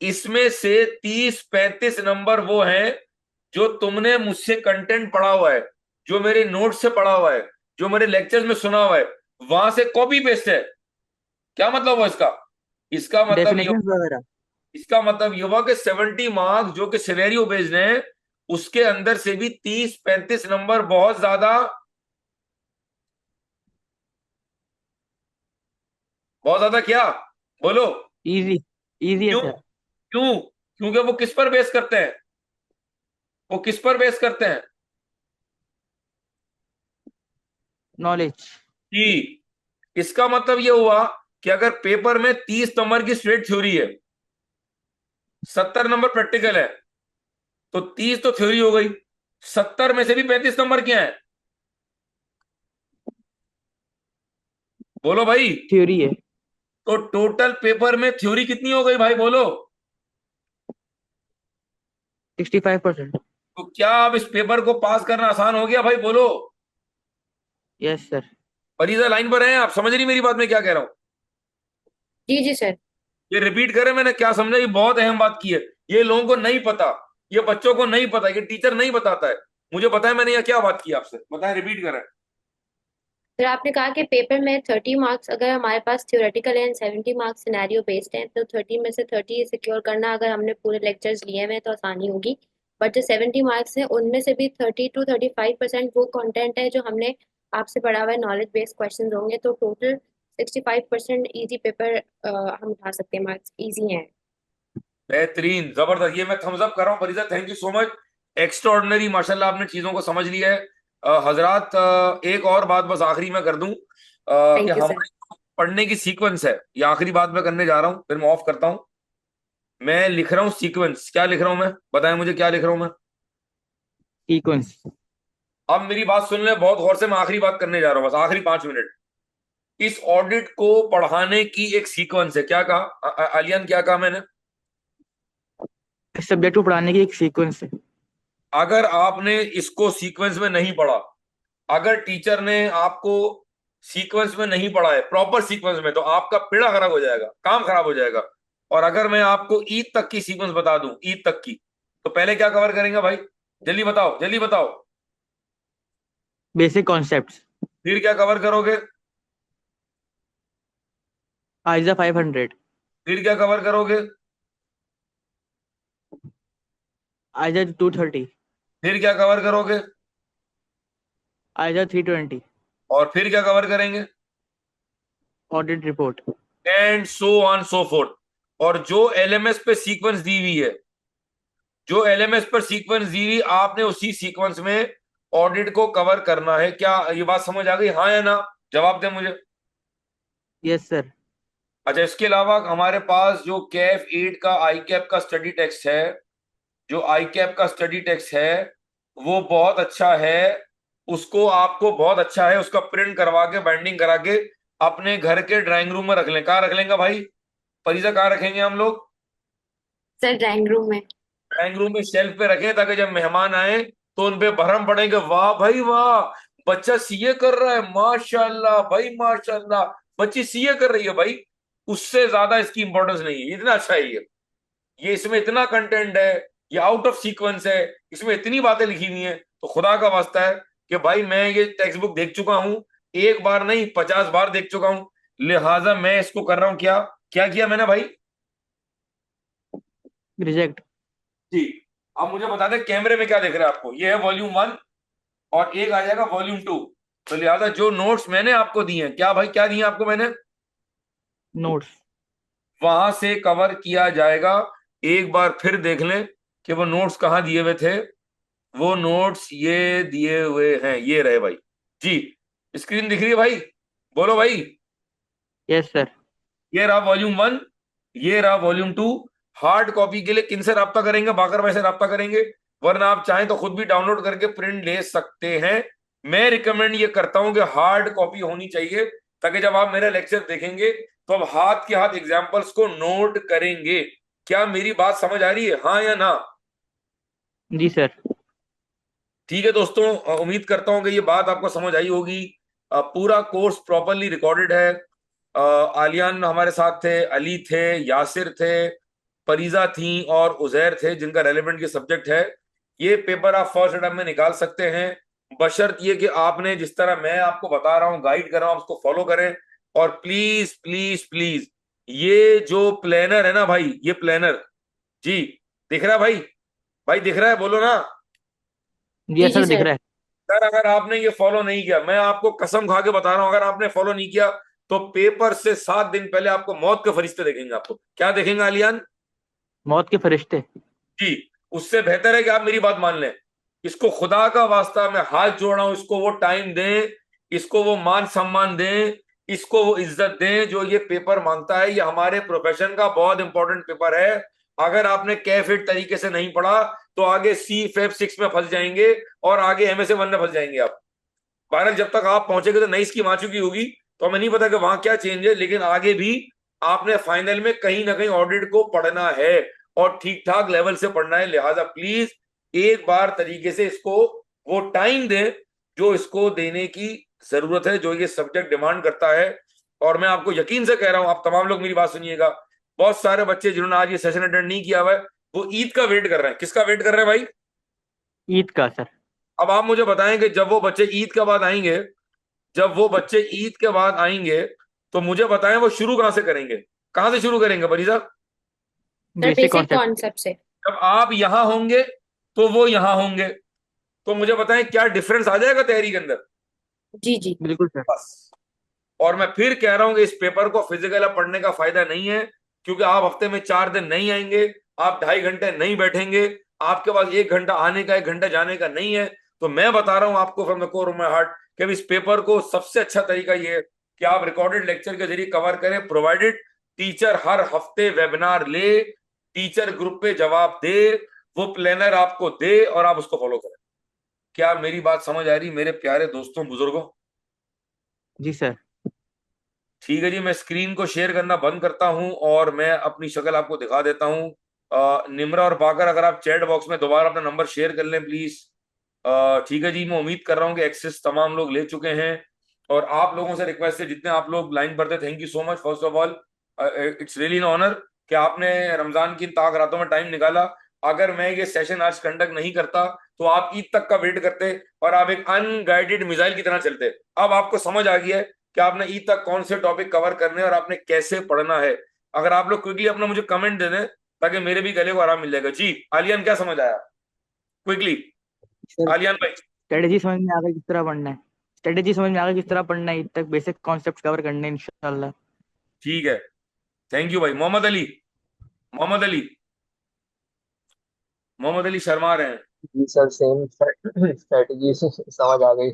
इसमें से 30-35 नंबर वो हैं जो तुमने मुझसे कंटेंट पढ़ा हुआ है, जो मेरे नोट से पढ़ा हुआ है, जो मेरे लेक्चर्स में सुना हुआ है, वहां से कॉपी पेस्ट है। क्या मतलब हुआ इसका? इसका मतलब ये, Definitions वगैरह. इसका मतलब ये हुआ कि 70 मार्क्स जो कि सिनेरियो बेस्ड हैं, उसके अंदर से भी 30-35 नंबर बहुत ज्यादा, बहुत ज्यादा क्या, बोलो? Easy. Easy है क्यों? सर. क्यों? क्योंकि वो किस पर बेस करते हैं, वो किस पर बेस करते हैं? Knowledge. कि इसका मतलब ये हुआ कि अगर पेपर में 30 नंबर की स्ट्रेट थ्योरी है, 70 नंबर प्रैक्टिकल है, तो 30 तो थ्योरी हो गई, 70 में से भी 35 नंबर क्या है? बोलो भाई। Theory है. तो टोटल पेपर में थ्योरी कितनी हो गई भाई, बोलो? 65%. तो क्या अब इस पेपर को पास करना आसान हो गया भाई, बोलो? Yes sir. फरीजा लाइन पर हैं आप, समझ रही मेरी बात में क्या कह रहा हूं? जी जी सर। ये रिपीट करें, मैंने क्या समझा, ये बहुत अहम बात की है, ये लोगों को नहीं पता, ये बच्चों को नहीं पता, ये टीचर नहीं बताता है, मुझे पता है मैंने यहाँ क्या बात की आपसे, बताएं, रिपीट करें। सर आपने कहा कि पेपर में 30 मार्क्स अगर हमारे पास थ्योरेटिकल है एंड 70 मार्क्स सिनेरियो बेस्ड हैं, तो 30 में से 30 सिक्योर करना अगर हमने पूरे लेक्चर्स लिए हुए हैं तो आसानी होगी। बट जो 70 मार्क्स हैं उनमें से भी 30 to 35% वो कंटेंट है जो हमने आपसे पढ़ा हुआ है, नॉलेज बेस्ड क्वेश्चन होंगे, तो टोटल 65% ईजी पेपर हम उठा सकते हैं, मार्क्स ईजी हैं। बेहतरीन, जबरदस्त, ये मैं थम्स अप कर रहा हूँ Fariza, thank you so much, extraordinary, माशाल्लाह आपने चीजों को समझ लिया है। हजरात, एक और बात बस आखिरी में कर दूं, कि थैंक यू सर। हमारी पढ़ने की सीक्वेंस है, ये आखिरी बात मैं करने जा रहा हूं, फिर मैं ऑफ करता हूं। मैं लिख रहा हूं सीक्वेंस, क्या लिख रहा हूं मैं, बताएं मुझे क्या लिख रहा हूं मैं? Sequence. अब मेरी बात सुन ले बहुत गौर से, मैं आखिरी बात करने जा रहा हूं, बस आखिरी 5 मिनट। इस ऑडिट को पढ़ाने की एक सीक्वेंस है, क्या कहा आलियान, क्या कहा मैंने? इस सब्जेक्ट को पढ़ाने की एक सीक्वेंस है. अगर आपने इसको सीक्वेंस में नहीं पढ़ा, अगर टीचर ने आपको सीक्वेंस में नहीं पढ़ा है, प्रॉपर सीक्वेंस में, तो आपका पेड़ा खराब हो जाएगा, काम खराब हो जाएगा। और अगर मैं आपको ईद तक की सीक्वेंस बता दूं, ईद तक की, तो पहले क्या कवर करेंगे भाई, जल्दी बताओ, जल्दी बताओ। Basic concepts. फिर क्या कवर करोगे? ISA 500. फिर क्या कवर करोगे? ISA 230. फिर क्या कवर करोगे? ISA 320. और फिर क्या कवर करेंगे? Audit report. And so on so fourth. और जो एलएमएस पे सीक्वेंस दी हुई है, जो एलएमएस पर सीक्वेंस दी हुई आपने उसी सीक्वेंस में ऑडिट को कवर करना है। क्या ये बात समझ आ गई, हाँ या ना? जवाब दे मुझे। Yes sir. अच्छा, इसके अलावा हमारे पास जो कैफ 8 का आई कैप का स्टडी टेक्स्ट है, जो आई कैप का स्टडी टेक्स्ट है वो बहुत अच्छा है। उसको आपको बहुत अच्छा है, उसका प्रिंट करवा के बाइंडिंग करा के अपने घर के ड्राइंग रूम में रख लें। कहाँ रख लेंगे भाई परिजा, कहाँ रखेंगे हम लोग? सर ड्राइंग रूम में। ड्राइंग रूम में शेल्फ पे रखें, ताकि जब मेहमान आए तो उन पे भरम पड़ेंगे, वाह भाई वाह, बच्चा सीए कर रहा है, माशाल्लाह भाई माशाल्लाह, बच्ची सीए कर रही है भाई। उससे ज्यादा इसकी इंपॉर्टेंस नहीं है, इतना अच्छा है ये इसमें इतना कंटेंट है, ये आउट ऑफ सीक्वेंस है, इसमें इतनी बातें लिखी हुई हैं। तो खुदा का वास्ता है कि भाई मैं ये टेक्स्ट बुक देख चुका हूं, एक बार नहीं 50 बार देख चुका हूं, लिहाजा मैं इसको कर रहा हूं। क्या क्या किया मैंने भाई? रिजेक्ट। जी। अब मुझे बता दें कैमरे में क्या दिख रहा है आपको? ये है वॉल्यूम 1 और एक आ जाएगा वॉल्यूम 2। तो लिहाजा जो नोट्स मैंने आपको दिए हैं, क्या भाई क्या दिए आपको मैंने? नोट्स। वहां से कवर किया जाएगा। एक बार फिर देख लें कि वो नोट्स कहाँ दिए हुए थे। वो नोट्स ये दिए हुए हैं, ये रहे भाई जी। स्क्रीन दिख रही है भाई? बोलो भाई। Yes sir. ये रहा वॉल्यूम 1, ये रहा वॉल्यूम 2। हार्ड कॉपी के लिए किनसे राब्ता करेंगे? बाकर भाई से राब्ता करेंगे, वरना आप चाहें तो खुद भी डाउनलोड करके प्रिंट ले सकते हैं। मैं रिकमेंड ये करता हूं कि हार्ड कॉपी होनी चाहिए, ताकि जब आप मेरा लेक्चर देखेंगे तो आप हाथ के हाथ एग्जाम्पल्स को नोट करेंगे। क्या मेरी बात समझ आ रही है, हाँ या ना? जी सर। ठीक है दोस्तों, उम्मीद करता हूं कि ये बात आपको समझ आई होगी। पूरा कोर्स प्रॉपरली रिकॉर्डेड है। आलियान हमारे साथ थे, अली थे, यासिर थे, फरीजा थी और उजैर थे, जिनका रेलेवेंट ये सब्जेक्ट है। ये पेपर आप फर्स्ट अटेम्प्ट में निकाल सकते हैं, बशर्त ये कि आपने जिस तरह मैं आपको बता रहा हूँ, गाइड कर रहा हूँ, उसको फॉलो करें। और प्लीज प्लीज प्लीज, ये जो प्लानर है ना भाई, ये प्लानर जी, दिख रहा है भाई? भाई दिख रहा है, बोलो ना। जी यस जी सर दिख सर। रहा है। सर अगर आपने ये फॉलो नहीं किया, मैं आपको कसम खा के बता रहा हूं, अगर आपने फॉलो नहीं किया तो पेपर से 7 दिन पहले आपको मौत के फरिश्ते देखेंगे। आपको क्या देखेंगे आलियान? मौत के फरिश्ते। जी। उससे बेहतर है कि आप मेरी बात मान लें। इसको खुदा का वास्ता मैं हाथ जोड़ रहा हूं, इसको वो टाइम दें, इसको वो मान सम्मान दें, इसको वो इज्जत दें जो ये पेपर मांगता है। ये हमारे प्रोफेशन का बहुत इंपॉर्टेंट पेपर है। अगर आपने कैफिट तरीके से नहीं पढ़ा तो आगे C-FEB 6 में फंस जाएंगे और आगे MSA 1 में फंस जाएंगे आप। बहरहाल जब तक आप पहुंचेंगे तो नई स्कीम आ चुकी होगी, तो हमें नहीं पता कि वहां क्या चेंज है, लेकिन आगे भी आपने फाइनल में कहीं ना कहीं ऑडिट को पढ़ना है और ठीक ठाक लेवल से पढ़ना है। लिहाजा प्लीज एक बार तरीके से इसको वो टाइम दें जो इसको देने की जरूरत है, जो ये सब्जेक्ट डिमांड करता है। और मैं आपको यकीन से कह रहा हूं, आप तमाम लोग मेरी बात सुनिएगा, बहुत सारे बच्चे जिन्होंने आज ये सेशन अटेंड नहीं किया हुआ है, वो ईद का वेट कर रहे हैं। किसका वेट कर रहे हैं भाई? ईद का सर। अब आप मुझे बताएं कि जब वो बच्चे ईद के बाद आएंगे, जब वो बच्चे ईद के बाद आएंगे तो मुझे बताएं वो शुरू कहां से करेंगे? कहां से शुरू करेंगे Farida? Sir basic basic concept. Concept से। जब आप यहां होंगे तो वो यहां होंगे, तो मुझे बताएं क्या डिफरेंस आ जाएगा तैयारी के अंदर? जी जी। बिल्कुल सर। बस। और मैं फिर कह रहा हूं कि इस पेपर को फिजिकल पढ़ने का फायदा नहीं है, क्योंकि आप हफ्ते में 4 दिन नहीं आएंगे, आप 2.5 घंटे नहीं बैठेंगे, आपके पास 1 घंटा आने का 1 घंटा जाने का नहीं है। तो मैं बता रहा हूं आपको from the core of my heart कि इस पेपर को सबसे अच्छा तरीका ये है कि आप रिकॉर्डेड लेक्चर के जरिए कवर करें, प्रोवाइडेड टीचर हर हफ्ते वेबिनार ले, टीचर ग्रुप पे जवाब दे, वो प्लानर आपको दे और आप उसको फॉलो करें। क्या मेरी बात समझ आ रही मेरे प्यारे दोस्तों बुजुर्गों? जी सर। ठीक है जी, मैं स्क्रीन को शेयर करना बंद करता हूं और मैं अपनी शक्ल आपको दिखा देता हूं। निम्रा और बाकर, अगर आप चैट बॉक्स में दोबारा अपना नंबर शेयर कर लें प्लीज। ठीक है जी, मैं उम्मीद कर रहा हूं कि एक्सेस तमाम लोग ले चुके हैं। और आप लोगों से रिक्वेस्ट है, जितने आप लोग लाइन पर थे, thank you so much first of all. It's really an honour कि आपने रमजान की इन ताक रातों में टाइम निकाला। अगर मैं ये सेशन आज कंडक्ट नहीं करता तो आप ईद तक का वेट करते और आप एक अनगाइडेड मिसाइल की तरह चलते। अब आपको समझ आ गया है कि आपने ईद तक कौन से टॉपिक कवर करने हैं और आपने कैसे पढ़ना है। अगर आप लोग क्विकली अपना मुझे कमेंट दे दें ताकि मेरे भी गले को आराम मिल जाएगा। जी आलियान, क्या समझ आया क्विकली? सर आलियान भाई। स्ट्रेटेजी समझ में आ गई किस तरह पढ़ना है। स्ट्रेटेजी समझ में आ गई किस तरह पढ़ना है, ईद तक बेसिक कॉन्सेप्ट कवर करने हैं इंशाल्लाह। ठीक है, थैंक यू भाई। मोहम्मद अली, मोहम्मद अली, मोहम्मद अली शर्मा रहे हैं। जी सर, सेम स्ट्रेटजी समझ आ गई।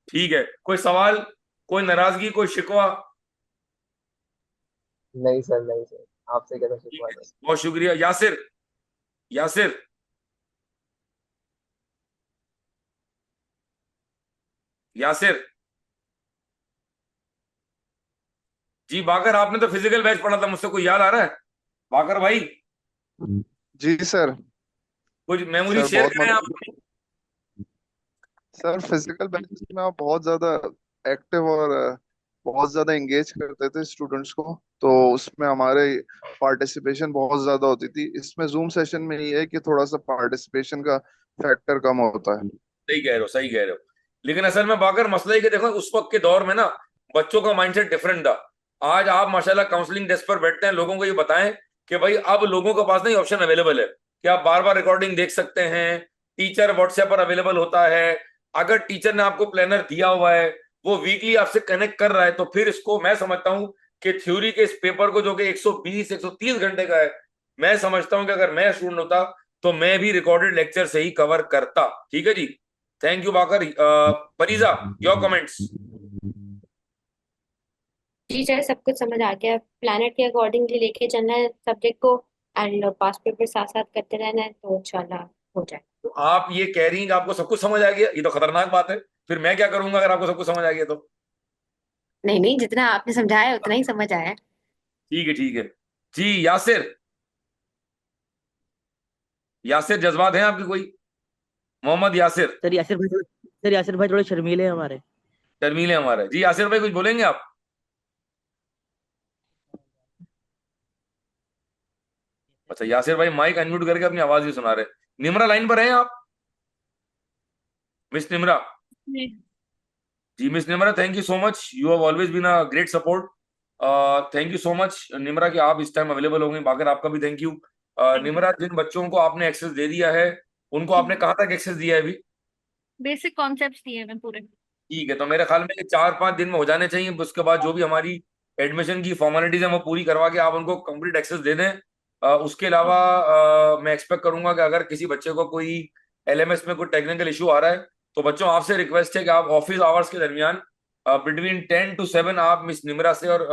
ठीक है, कोई सवाल, कोई नाराजगी, कोई शिकवा? नहीं सर, नहीं सर, आपसे कैसा ठीक शिकवा है, सर। बहुत शुक्रिया। यासिर, यासिर, यासिर जी। बाकर, आपने तो फिजिकल बैच पढ़ा था मुझसे, कोई याद आ रहा है? बाकर भाई, जी सर। कुछ मेमोरी सर शेयर बहुत करें आप मजा। अपनी। सर फिजिकल बैचेस में आप बहुत ज्यादा एक्टिव और बहुत ज्यादा एंगेज करते थे स्टूडेंट्स को, तो उसमें हमारे पार्टिसिपेशन बहुत ज्यादा होती थी। इसमें जूम सेशन में ये है कि थोड़ा सा पार्टिसिपेशन का फैक्टर कम होता है। सही कह रहे हो, सही कह रहे हो। लेकिन असल में बाकर मसला है कि देखो उस वक्त के दौर में ना बच्चों का माइंडसेट डिफरेंट था। आज आप माशाल्लाह काउंसलिंग डेस्क पर बैठते हैं, लोगों को ये बताएं कि भाई अब लोगों के पास नहीं ऑप्शन अवेलेबल है कि आप बार बार रिकॉर्डिंग देख सकते हैं, टीचर व्हाट्सएप पर अवेलेबल होता है। अगर टीचर ने आपको प्लानर दिया हुआ है, वो वीकली आपसे कनेक्ट कर रहा है, तो फिर इसको मैं समझता हूं कि थ्योरी के इस पेपर को जो कि 120 130 घंटे का है, मैं समझता हूं कि अगर मैं स्टूडेंट होता तो मैं भी रिकॉर्डेड लेक्चर से ही कवर करता। ठीक है जी, thank you Baqar. Fariza, your comments. जी सर, सब कुछ समझ आ गया। प्लैनेट के अकॉर्डिंगली लेके चलना है सब्जेक्ट को, एंड पास पेपर साथ साथ करते रहना है, तो इंशाल्लाह हो जाए। तो आप ये कह रही हैं कि आपको सब कुछ समझ आ गया? ये तो खतरनाक बात है। फिर मैं क्या करूंगा अगर आपको सब कुछ समझ आ गया तो? नहीं नहीं, जितना आपने समझाया उतना ही समझ आया। ठीक है, ठीक है जी। यासिर, यासिर जज्बात हैं आपके कोई? मोहम्मद यासिर। सर यासिर भाई थोड़े शर्मीले हैं हमारे। शर्मीले हमारे जी। यासिर भाई कुछ बोलेंगे आप? अच्छा, यासिर भाई माइक अनम्यूट करके अपनी आवाज ही सुना रहे। निमरा लाइन पर हैं आप? मिस निमरा। जी। जी miss Nimra, thank you so much, you have always been a great support. Thank you so much Nimra कि आप इस टाइम अवेलेबल होंगे। बाकर आपका भी थैंक यू। निमरा, जिन बच्चों को आपने एक्सेस दे दिया है, उनको आपने कहाँ तक एक्सेस दिया है अभी? बेसिक कॉन्सेप्ट्स दिए मैं पूरे। ठीक है, तो मेरे ख्याल में ये 4-5 दिन में हो जाने चाहिए। उसके बाद जो भी हमारी एडमिशन की फॉर्मेलिटीज है वो पूरी करवा के आप उनको कंप्लीट एक्सेस दे दें। उसके अलावा मैं एक्सपेक्ट करूंगा कि अगर किसी बच्चे को कोई एलएमएस में कोई टेक्निकल इशू आ रहा है, तो बच्चों आपसे रिक्वेस्ट है कि आप ऑफिस आवर्स के दरमियान बिटवीन 10 to 7 आप मिस निमरा से और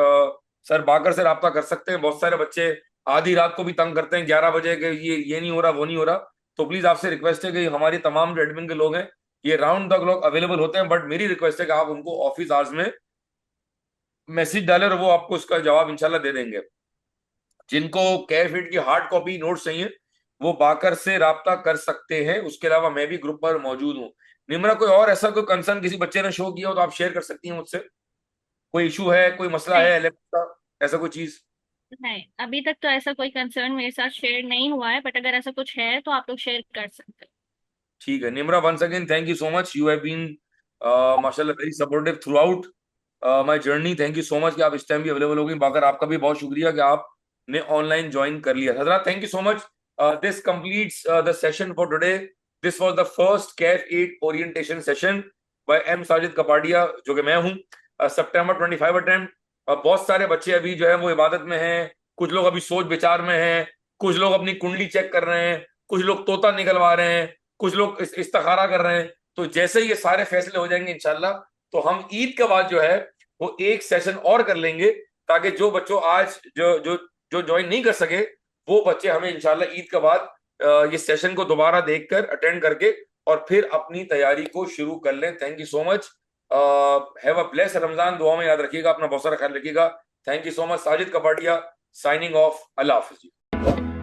सर बाकर से रब्ता कर सकते हैं। बहुत सारे बच्चे आधी रात को भी तंग करते हैं 11 बजे के, ये नहीं हो रहा, वो नहीं हो रहा। तो प्लीज आपसे रिक्वेस्ट है कि हमारी तमाम जो एडमिन के लोग हैं ये राउंड द क्लॉक अवेलेबल होते हैं, बट मेरी रिक्वेस्ट है कि आप उनको ऑफिस आवर्स में मैसेज डालें और वो आपको उसका जवाब इंशाल्लाह दे देंगे। जिनको कैफिट की हार्ड कॉपी नोट्स चाहिए वो बाकर से राब्ता कर सकते हैं। उसके अलावा मैं भी ग्रुप पर मौजूद हूँ। निमरा, कोई और ऐसा कोई कंसर्न किसी बच्चे ने शो किया हो तो आप शेयर कर सकती हैं मुझसे? कोई इशू है, कोई मसला है नहीं एलएमएस का, ऐसा कोई चीज? नहीं, अभी तक तो ऐसा कोई कंसर्न मेरे साथ शेयर नहीं हुआ है, बट अगर ऐसा कुछ है तो आप लोग शेयर कर सकते ठीक है Nimra, once again thank you so much, you have been माशाल्लाह very supportive throughout my journey. Thank you so much कि आप इस टाइम भी अवेलेबल हो गई। बाकर आपका भी बहुत शुक्रिया कि आपने ऑनलाइन ज्वाइन कर लिया। हजरत thank you so much, this completes the session for today. This was the first CAF 8 orientation session by M Sajid Kapadia, जो कि मैं हूं। सितंबर 25 अटेम्प्ट। बहुत सारे बच्चे अभी जो है वो इबादत में हैं, कुछ लोग अभी सोच विचार में हैं, कुछ लोग अपनी कुंडली चेक कर रहे हैं, कुछ लोग तोता निकलवा रहे हैं, कुछ लोग इस्तिखारा कर रहे हैं। तो जैसे ही ये सारे फैसले हो जाएंगे इंशाल्लाह, तो हम ईद के बाद जो है वो एक सेशन और कर लेंगे, ताकि जो बच्चों आज जो जो जो ज्वाइन नहीं कर सके वो बच्चे हमें इंशाल्लाह ईद के बाद ये सेशन को दोबारा देखकर अटेंड करके और फिर अपनी तैयारी को शुरू कर लें। Thank you so much, have a blessed Ramzan. दुआ में याद रखिएगा, अपना बहुत सारा ख्याल रखिएगा। Thank you so much. Sajid Kapadia signing off. Allah Hafiz.